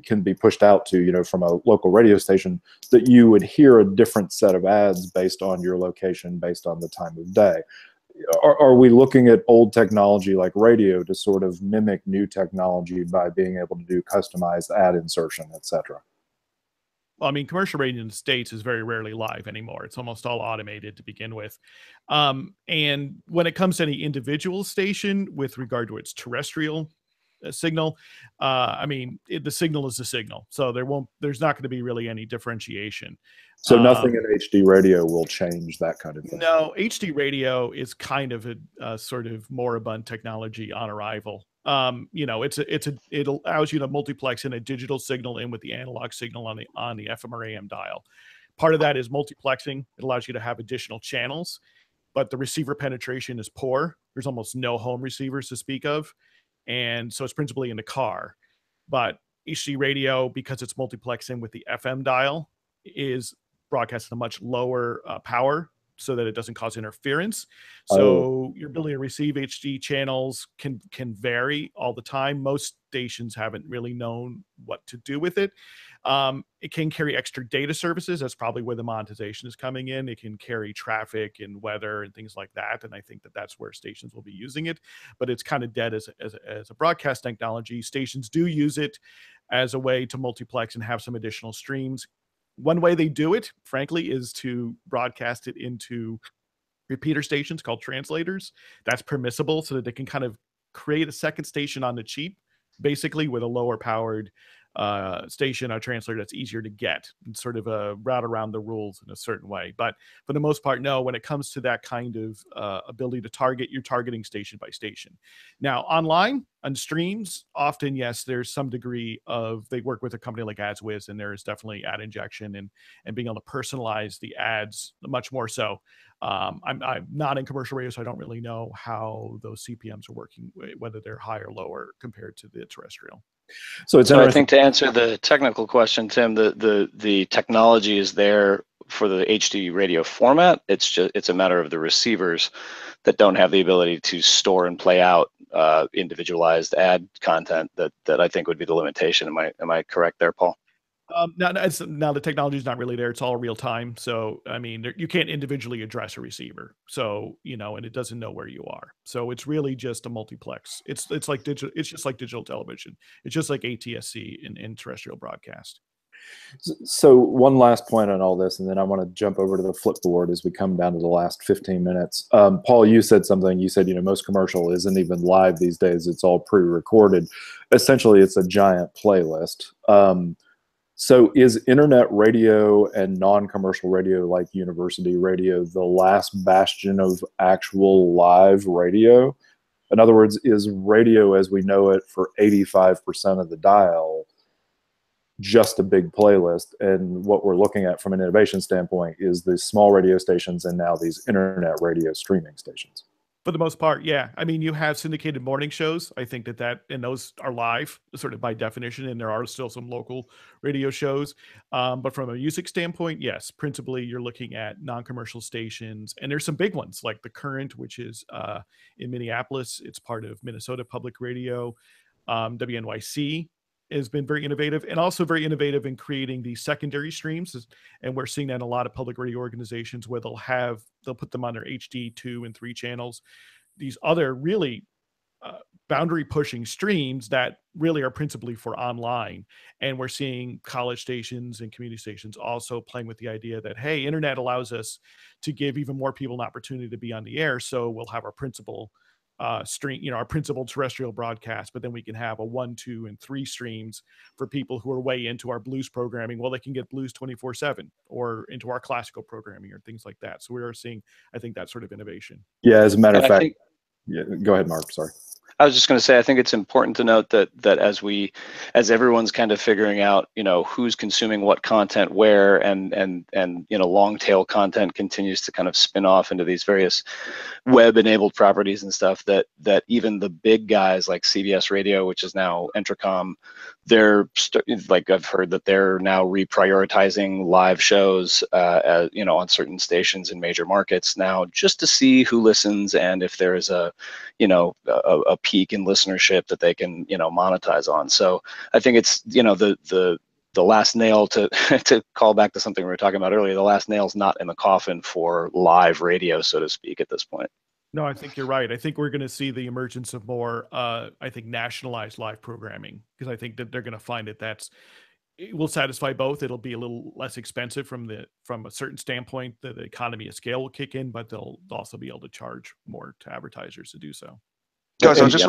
can be pushed out to, you know, from a local radio station, that you would hear a different set of ads based on your location, based on the time of day. Are we looking at old technology like radio to sort of mimic new technology by being able to do customized ad insertion, et cetera? Well, I mean, commercial radio in the States is very rarely live anymore. It's almost all automated to begin with. And when it comes to any individual station with regard to its terrestrial signal, I mean, the signal is the signal. So there's not going to be really any differentiation. So nothing in HD radio will change that kind of thing? No, HD radio is kind of a sort of moribund technology on arrival. You know, it allows you to multiplex in a digital signal in with the analog signal on the FM or AM dial. Part of that is multiplexing. It allows you to have additional channels, but the receiver penetration is poor. There's almost no home receivers to speak of. And so it's principally in the car. But HD radio, because it's multiplexing with the FM dial, is broadcast at a much lower power so that it doesn't cause interference. So your ability to receive HD channels can vary all the time. Most stations haven't really known what to do with it. It can carry extra data services. That's probably where the monetization is coming in. It can carry traffic and weather and things like that. And I think that that's where stations will be using it. But it's kind of dead as a broadcast technology. Stations do use it as a way to multiplex and have some additional streams. One way they do it, frankly, is to broadcast it into repeater stations called translators. That's permissible so that they can kind of create a second station on the cheap, basically with a lower powered station or translator that's easier to get and sort of a route around the rules in a certain way. But for the most part, no, when it comes to that kind of ability to target, you're targeting station by station. Now, online, on streams, often, yes, there's some degree of, they work with a company like AdsWiz, and there is definitely ad injection and being able to personalize the ads much more so. I'm not in commercial radio, so I don't really know how those CPMs are working, whether they're high or lower compared to the terrestrial. So I think to answer the technical question, Tim, the technology is there for the HD radio format. It's a matter of the receivers that don't have the ability to store and play out individualized ad content that I think would be the limitation. Am I correct there, Paul? Now the technology is not really there. It's all real time. So, I mean, you can't individually address a receiver. So, you know, and it doesn't know where you are. So it's really just a multiplex. It's like digital. It's just like digital television. It's just like ATSC in terrestrial broadcast. So one last point on all this, and then I want to jump over to the flipboard as we come down to the last 15 minutes. Paul, you said something. You said, you know, most commercial isn't even live these days. It's all pre-recorded. Essentially, it's a giant playlist. So is internet radio and non-commercial radio like university radio the last bastion of actual live radio? In other words, is radio as we know it for 85% of the dial just a big playlist? And what we're looking at from an innovation standpoint is the small radio stations and now these internet radio streaming stations. For the most part, yeah. I mean, you have syndicated morning shows. I think and those are live, sort of by definition, and there are still some local radio shows. But from a music standpoint, yes, principally you're looking at non-commercial stations, and there's some big ones like The Current, which is in Minneapolis. It's part of Minnesota Public Radio. WNYC has been very innovative, and also very innovative in creating these secondary streams. And we're seeing that in a lot of public radio organizations where they'll put them on their HD 2 and 3 channels. These other really boundary pushing streams that really are principally for online. And we're seeing college stations and community stations also playing with the idea that, hey, internet allows us to give even more people an opportunity to be on the air. So we'll have our principal stream, our principal terrestrial broadcast, but then we can have a 1, 2, and 3 streams for people who are way into our blues programming. Well, they can get blues 24/7 or into our classical programming or things like that. So we are seeing, I think, that sort of innovation. Yeah, as a matter of fact, yeah, go ahead, Mark. Sorry. I was just going to say, I think it's important to note that as everyone's kind of figuring out, who's consuming what content where, and long tail content continues to kind of spin off into these various web-enabled properties and stuff, that even the big guys like CBS Radio, which is now Entercom, they're like, I've heard that they're now reprioritizing live shows, on certain stations in major markets now, just to see who listens and if there is a peak in listenership that they can monetize on. So I think it's the last nail to to call back to something we were talking about earlier. The last nail's not in the coffin for live radio, so to speak, at this point. No, I think you're right. I think we're going to see the emergence of more, nationalized live programming, because I think that they're going to find that it will satisfy both. It'll be a little less expensive from a certain standpoint. The economy of scale will kick in, but they'll also be able to charge more to advertisers to do so. Guys, I just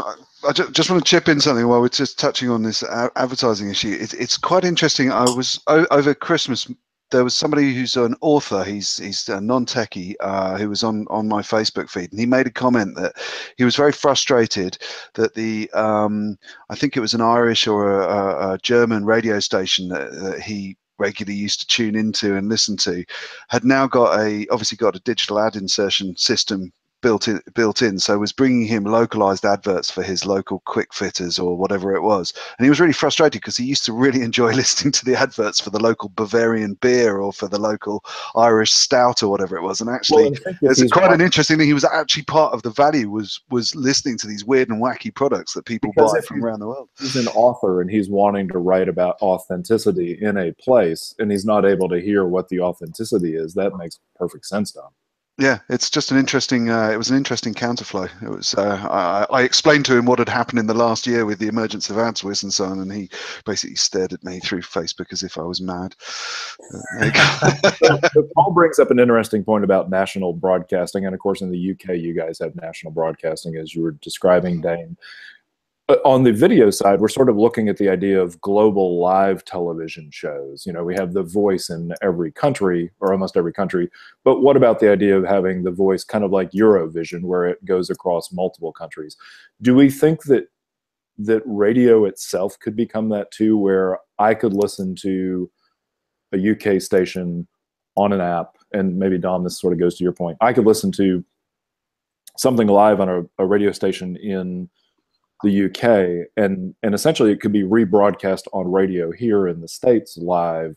want to chip in something while we're just touching on this advertising issue. It's quite interesting. I was over Christmas. There was somebody who's an author. He's a non-techie who was on my Facebook feed, and he made a comment that he was very frustrated that I think it was an Irish or a German radio station that he regularly used to tune into and listen to, had now obviously got a digital ad insertion system built in, so was bringing him localized adverts for his local quick fitters or whatever it was, and he was really frustrated because he used to really enjoy listening to the adverts for the local Bavarian beer or for the local Irish stout or whatever it was. And actually, it's quite an interesting thing. He was actually part of the value was listening to these weird and wacky products that people buy from around the world. He's an author and he's wanting to write about authenticity in a place, and he's not able to hear what the authenticity is. That makes perfect sense to him. Yeah, it's just an interesting. It was an interesting counterflow. It was. I explained to him what had happened in the last year with the emergence of AdSwiss and so on, and he basically stared at me through Facebook as if I was mad. Paul brings up an interesting point about national broadcasting, and of course, in the UK, you guys have national broadcasting, as you were describing, Dane. But on the video side, we're sort of looking at the idea of global live television shows. We have The Voice in every country, or almost every country. But what about the idea of having The Voice kind of like Eurovision, where it goes across multiple countries? Do we think that radio itself could become that too, where I could listen to a UK station on an app, and maybe, Dom, this sort of goes to your point. I could listen to something live on a radio station in the UK, and essentially it could be rebroadcast on radio here in the States live,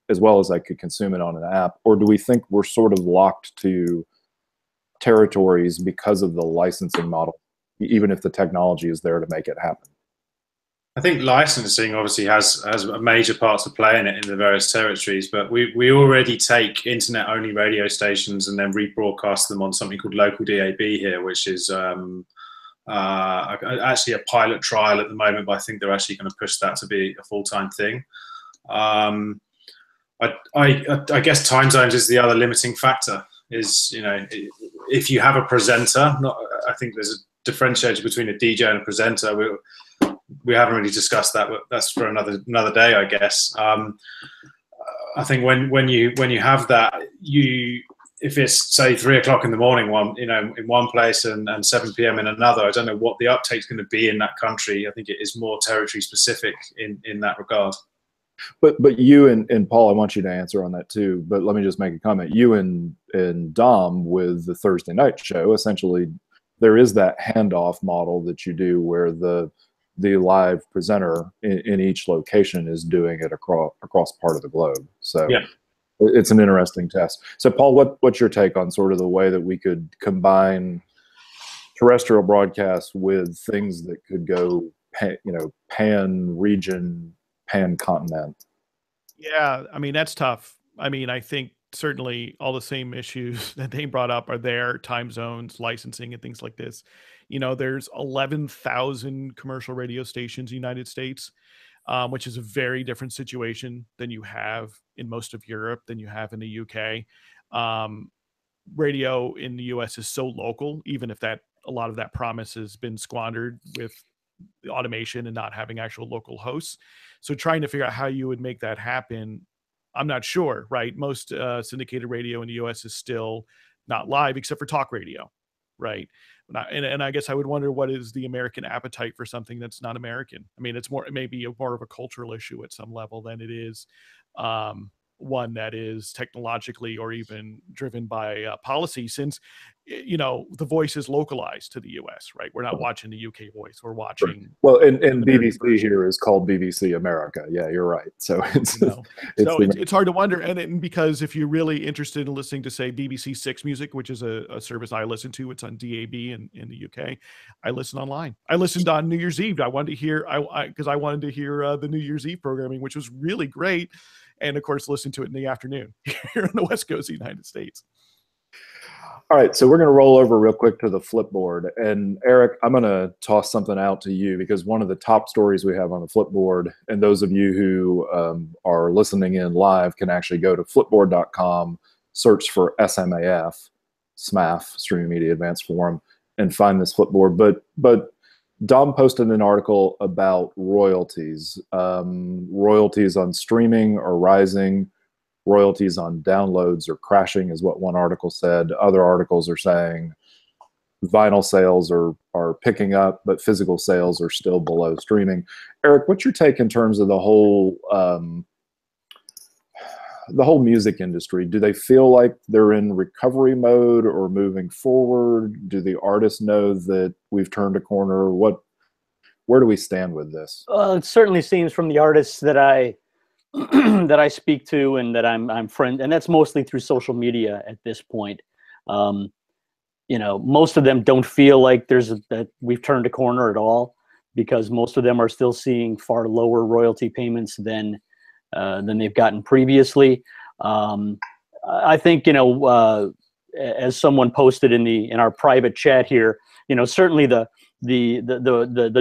as well as I could consume it on an app? Or do we think we're sort of locked to territories because of the licensing model, even if the technology is there to make it happen? I think licensing obviously has a major part to play in it in the various territories, but we already take internet-only radio stations and then rebroadcast them on something called local DAB here, which is actually a pilot trial at the moment, but I think they're actually going to push that to be a full-time thing. I guess time zones is the other limiting factor. Is if you have a presenter, I think there's a differentiator between a DJ and a presenter. We haven't really discussed that, but that's for another day, I guess. I think when you have that, if it's, say, 3 o'clock in the morning, in one place and 7 p.m. in another, I don't know what the uptake's going to be in that country. I think it is more territory specific in that regard. But you and Paul, I want you to answer on that too. But let me just make a comment. You and Dom with the Thursday night show, essentially, there is that handoff model that you do where the live presenter in each location is doing it across part of the globe. So yeah. It's an interesting test. So, Paul, what's your take on sort of the way that we could combine terrestrial broadcasts with things that could go, pan region, pan continent? Yeah, I mean, that's tough. I mean, I think certainly all the same issues that they brought up are there: time zones, licensing, and things like this. You know, there's 11,000 commercial radio stations in the United States, which is a very different situation than you have in most of Europe, than you have in the UK. Radio in the US is so local, even if a lot of that promise has been squandered with the automation and not having actual local hosts. So trying to figure out how you would make that happen, I'm not sure, right? Most syndicated radio in the US is still not live except for talk radio, right? And I guess I would wonder, what is the American appetite for something that's not American? I mean, it may be more of a cultural issue at some level than it is one that is technologically or even driven by policy, since, you know, the voice is localized to the US, right? We're not watching the UK voice, we're watching. Well, and BBC here is called BBC America. Yeah, you're right. So it's hard to wonder. And because if you're really interested in listening to, say, BBC Six Music, which is a service I listen to, it's on DAB in the UK. I listen online. I listened on New Year's Eve. I wanted to hear, because I wanted to hear the New Year's Eve programming, which was really great. And of course, listen to it in the afternoon here on the West Coast of the United States. All right, so we're going to roll over real quick to the Flipboard. And Eric, I'm going to toss something out to you, because one of the top stories we have on the Flipboard, and those of you who are listening in live can actually go to flipboard.com, search for SMAF, Streaming Media Advanced Forum, and find this Flipboard. But Dom posted an article about royalties. Royalties on streaming are rising. Royalties on downloads are crashing, is what one article said. Other articles are saying vinyl sales are picking up, but physical sales are still below streaming. Eric, what's your take in terms of the whole music industry? Do they feel like they're in recovery mode or moving forward? Do the artists know that we've turned a corner? Where do we stand with this? Well, it certainly seems from the artists that I that I speak to and that I'm friend, and that's mostly through social media at this point. You know, most of them don't feel like that we've turned a corner at all, because most of them are still seeing far lower royalty payments than they've gotten previously. I think, you know, as someone posted in our private chat here, you know, certainly the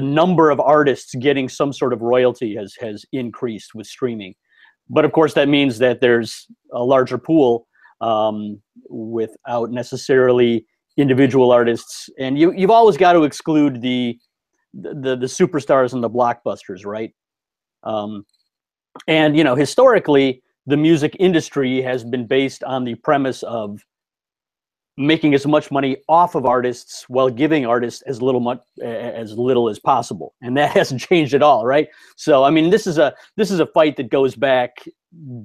number of artists getting some sort of royalty has increased with streaming. But of course, that means that there's a larger pool without necessarily individual artists. And you've always got to exclude the superstars and the blockbusters, right? And, you know, historically, the music industry has been based on the premise of making as much money off of artists while giving artists as little as possible, and that hasn't changed at all, right? So, I mean, this is a fight that goes back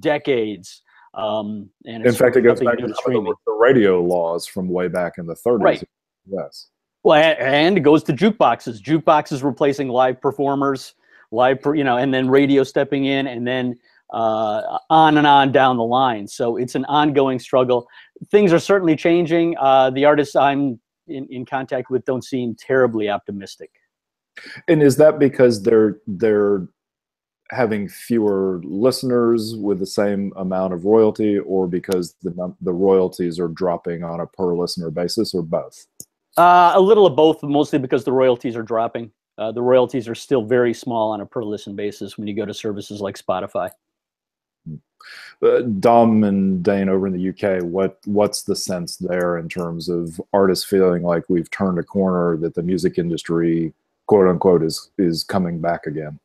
decades. And in fact, it goes back to the radio laws from way back in the 30s. Right. Yes. Well, and it goes to jukeboxes. Jukeboxes replacing live performers, you know, and then radio stepping in, and then on and on down the line. So it's an ongoing struggle. Things are certainly changing. The artists I'm in contact with don't seem terribly optimistic. And is that because they're having fewer listeners with the same amount of royalty, or because the royalties are dropping on a per listener basis, or both? A little of both, mostly because the royalties are dropping. The royalties are still very small on a per listen basis when you go to services like Spotify. Dom and Dane over in the UK, what's the sense there in terms of artists feeling like we've turned a corner, that the music industry, quote unquote, is coming back again?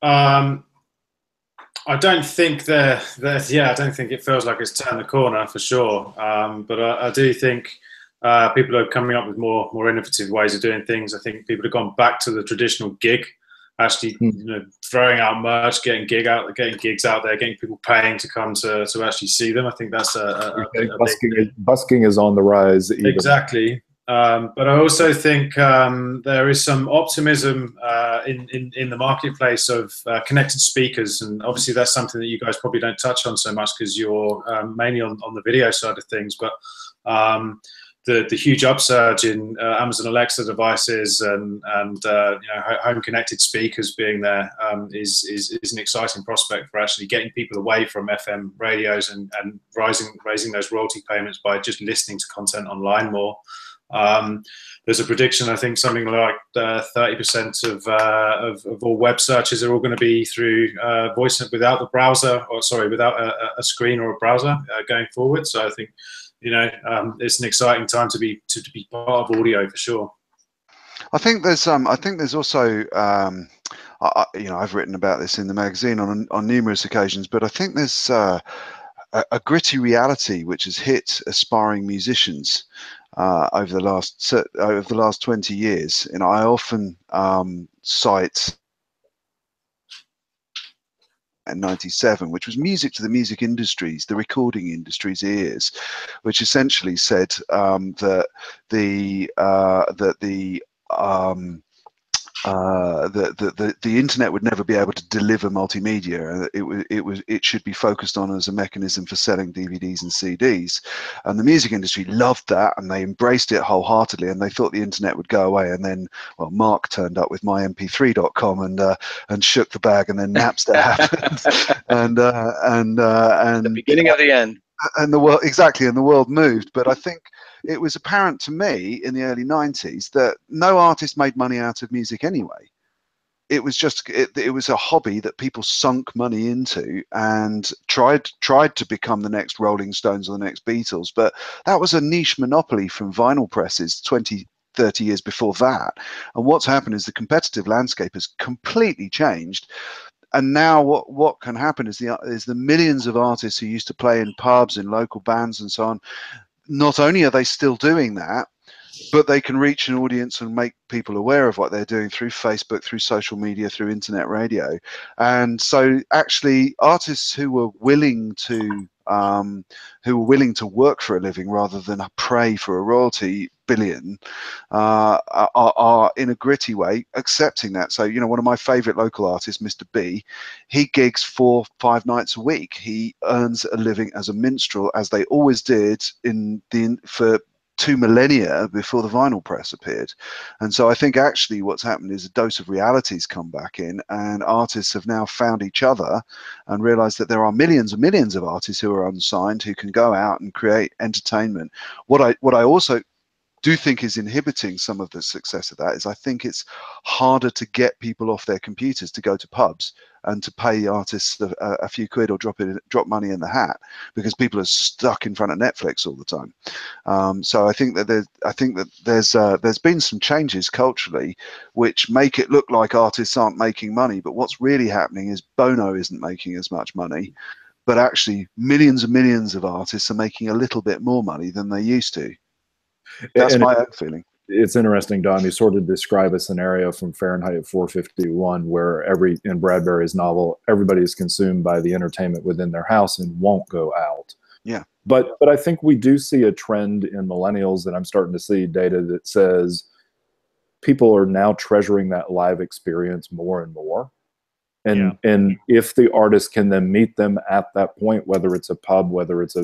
I don't think I don't think it feels like it's turned the corner for sure. But I do think people are coming up with more innovative ways of doing things. I think people have gone back to the traditional gig, actually, you know, throwing out merch, getting gigs out there, getting people paying to come to actually see them. I think that's busking is on the rise. Exactly. But I also think there is some optimism in the marketplace of connected speakers, and obviously that's something that you guys probably don't touch on so much because you're mainly on the video side of things. But the huge upsurge in Amazon Alexa devices and home connected speakers being there is an exciting prospect for actually getting people away from FM radios and raising those royalty payments by just listening to content online more. There's a prediction, I think something like 30% of all web searches are all going to be through voice without the browser, or sorry, without a screen or a browser going forward. So I think, it's an exciting time to be part of audio for sure. I think there's also I've written about this in the magazine on numerous occasions, but I think there's a gritty reality which has hit aspiring musicians over the last 20 years. And I often cite in 97, which was music to the music industries, the recording industry's ears, which essentially said that the internet would never be able to deliver multimedia. It should be focused on as a mechanism for selling DVDs and CDs, and the music industry loved that, and they embraced it wholeheartedly, and they thought the internet would go away. And then, well, Mark turned up with mymp3.com and shook the bag, and then Napster happened, and the beginning of the end. And the world, exactly, and the world moved. But I think it was apparent to me in the early 90s that no artist made money out of music anyway. It was just it was a hobby that people sunk money into and tried to become the next Rolling Stones or the next Beatles. But that was a niche monopoly from vinyl presses 20, 30 years before that. And what's happened is the competitive landscape has completely changed. And now what can happen is the millions of artists who used to play in pubs, in local bands and so on, not only are they still doing that, but they can reach an audience and make people aware of what they're doing through Facebook, through social media, through internet radio. And so actually artists who were willing to work for a living rather than pray for a royalty billion are in a gritty way accepting that. So, one of my favorite local artists, Mr. B, he gigs 4-5 nights a week. He earns a living as a minstrel, as they always did for 2 millennia before the vinyl press appeared. And so I think actually what's happened is a dose of reality's come back in, and artists have now found each other and realized that there are millions and millions of artists who are unsigned who can go out and create entertainment. What I also do think is inhibiting some of the success of that is I think it's harder to get people off their computers to go to pubs and to pay artists a few quid or drop money in the hat, because people are stuck in front of Netflix all the time. So I think that there's been some changes culturally which make it look like artists aren't making money, but what's really happening is Bono isn't making as much money, but actually millions and millions of artists are making a little bit more money than they used to. That's my own feeling. It's interesting, Dom, you sort of describe a scenario from Fahrenheit 451 where in Bradbury's novel, everybody is consumed by the entertainment within their house and won't go out. Yeah. But I think we do see a trend in millennials, and I'm starting to see data that says people are now treasuring that live experience more and more. And if the artist can then meet them at that point, whether it's a pub, whether it's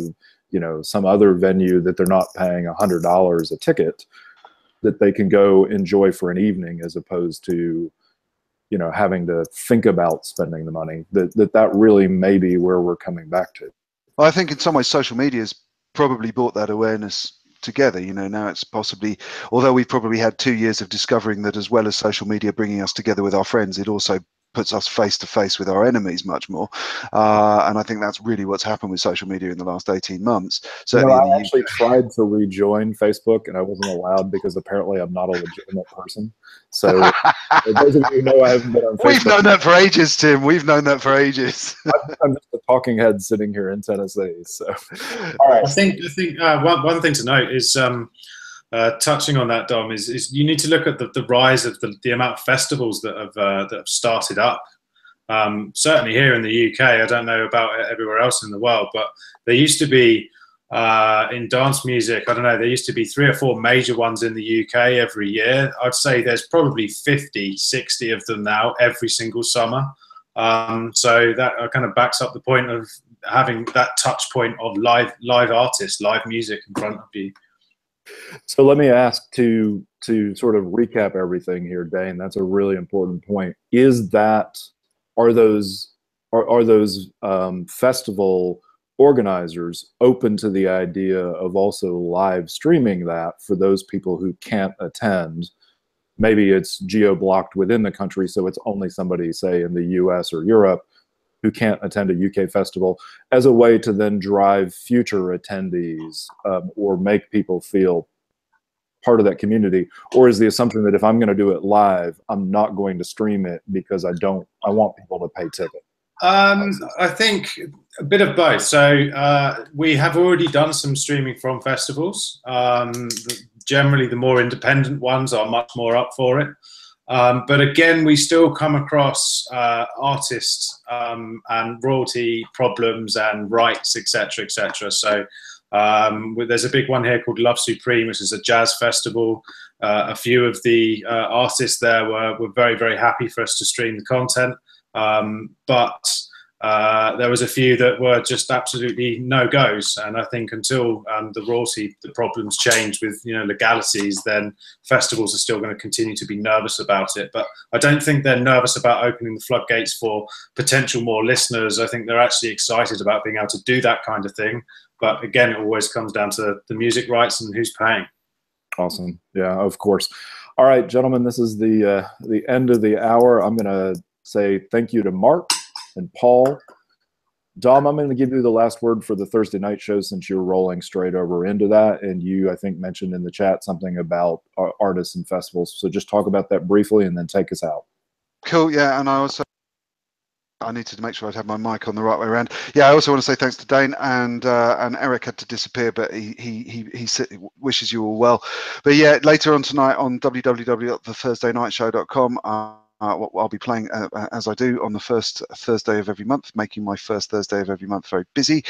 some other venue that they're not paying $100 a ticket, that they can go enjoy for an evening, as opposed to, having to think about spending the money, that really may be where we're coming back to. Well, I think in some ways social media has probably brought that awareness together. Now it's possibly, although we've probably had 2 years of discovering that as well as social media bringing us together with our friends, it also puts us face to face with our enemies much more, and I think that's really what's happened with social media in the last 18 months. So I actually tried to rejoin Facebook and I wasn't allowed because apparently I'm not a legitimate person. So those of you who know I haven't been on Facebook. We've known that for ages, Tim. We've known that for ages. I'm just a talking head sitting here in Tennessee. So, all right. I think one thing to note is touching on that, Dom, is you need to look at the rise of the amount of festivals that have started up. Certainly here in the UK, I don't know about everywhere else in the world, but there used to be in dance music, I don't know, there used to be 3 or 4 major ones in the UK every year. I'd say there's probably 50, 60 of them now every single summer. So that kind of backs up the point of having that touch point of live artists, live music in front of you. So let me ask to sort of recap everything here, Dane. That's a really important point. Are those festival organizers open to the idea of also live streaming that for those people who can't attend? Maybe it's geo-blocked within the country, so it's only somebody, say, in the US or Europe who can't attend a UK festival, as a way to then drive future attendees or make people feel part of that community? Or is the assumption that if I'm going to do it live, I'm not going to stream it because I want people to pay ticket? I think a bit of both. So we have already done some streaming from festivals. Generally, the more independent ones are much more up for it. But again, we still come across artists and royalty problems and rights, etc., etc. So there's a big one here called Love Supreme, which is a jazz festival. A few of the artists there were very, very happy for us to stream the content. But there was a few that were just absolutely no-goes, and I think until the problems change with legalities, then festivals are still going to continue to be nervous about it. But I don't think they're nervous about opening the floodgates for potential more listeners. I think they're actually excited about being able to do that kind of thing. But again, it always comes down to the music rights and who's paying. Awesome. Yeah, of course. All right, gentlemen, this is the end of the hour. I'm going to say thank you to Mark and Paul. Dom, I'm going to give you the last word for the Thursday night show, since you're rolling straight over into that. And you, I think, mentioned in the chat something about artists and festivals. So just talk about that briefly and then take us out. Cool. Yeah. And I need to make sure I have my mic on the right way around. Yeah, I also want to say thanks to Dane, and Eric had to disappear, but he wishes you all well. But yeah, later on tonight on www.thethursdaynightshow.com, I'll be playing, as I do, on the first Thursday of every month, making my first Thursday of every month very busy.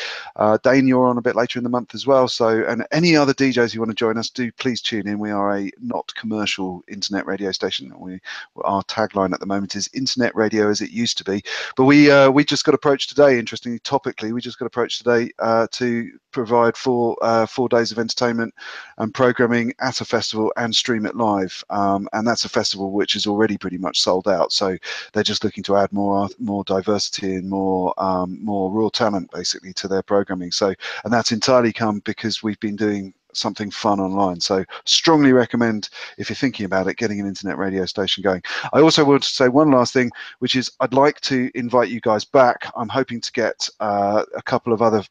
Dane, you're on a bit later in the month as well. So, and any other DJs who want to join us, do please tune in. We are a not commercial internet radio station. Our tagline at the moment is internet radio as it used to be. But we just got approached today, interestingly, topically, we just got approached today to provide 4 days of entertainment and programming at a festival and stream it live. And that's a festival which is already pretty much sold out, so they're just looking to add more diversity and more raw talent basically to their programming. So, and that's entirely come because we've been doing something fun online. So strongly recommend, if you're thinking about it, getting an internet radio station going. I also want to say one last thing, which is I'd like to invite you guys back. I'm hoping to get a couple of other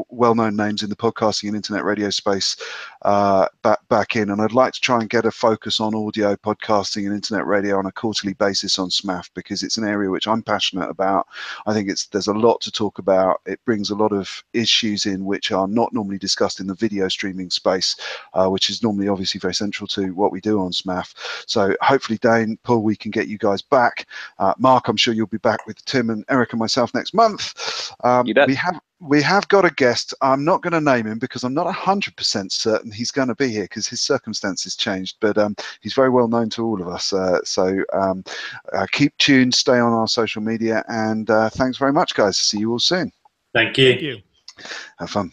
well-known names in the podcasting and internet radio space back in, and I'd like to try and get a focus on audio podcasting and internet radio on a quarterly basis on SMAF, because it's an area which I'm passionate about. I think there's a lot to talk about. It brings a lot of issues in which are not normally discussed in the video streaming space, which is normally obviously very central to what we do on SMAF. So hopefully, Dane, Paul, we can get you guys back. Mark, I'm sure you'll be back with Tim and Eric and myself next month. You bet. We have got a guest. I'm not going to name him because I'm not 100% certain he's going to be here because his circumstances changed, but he's very well known to all of us. So keep tuned, stay on our social media, and thanks very much, guys. See you all soon. Thank you. Thank you. Have fun.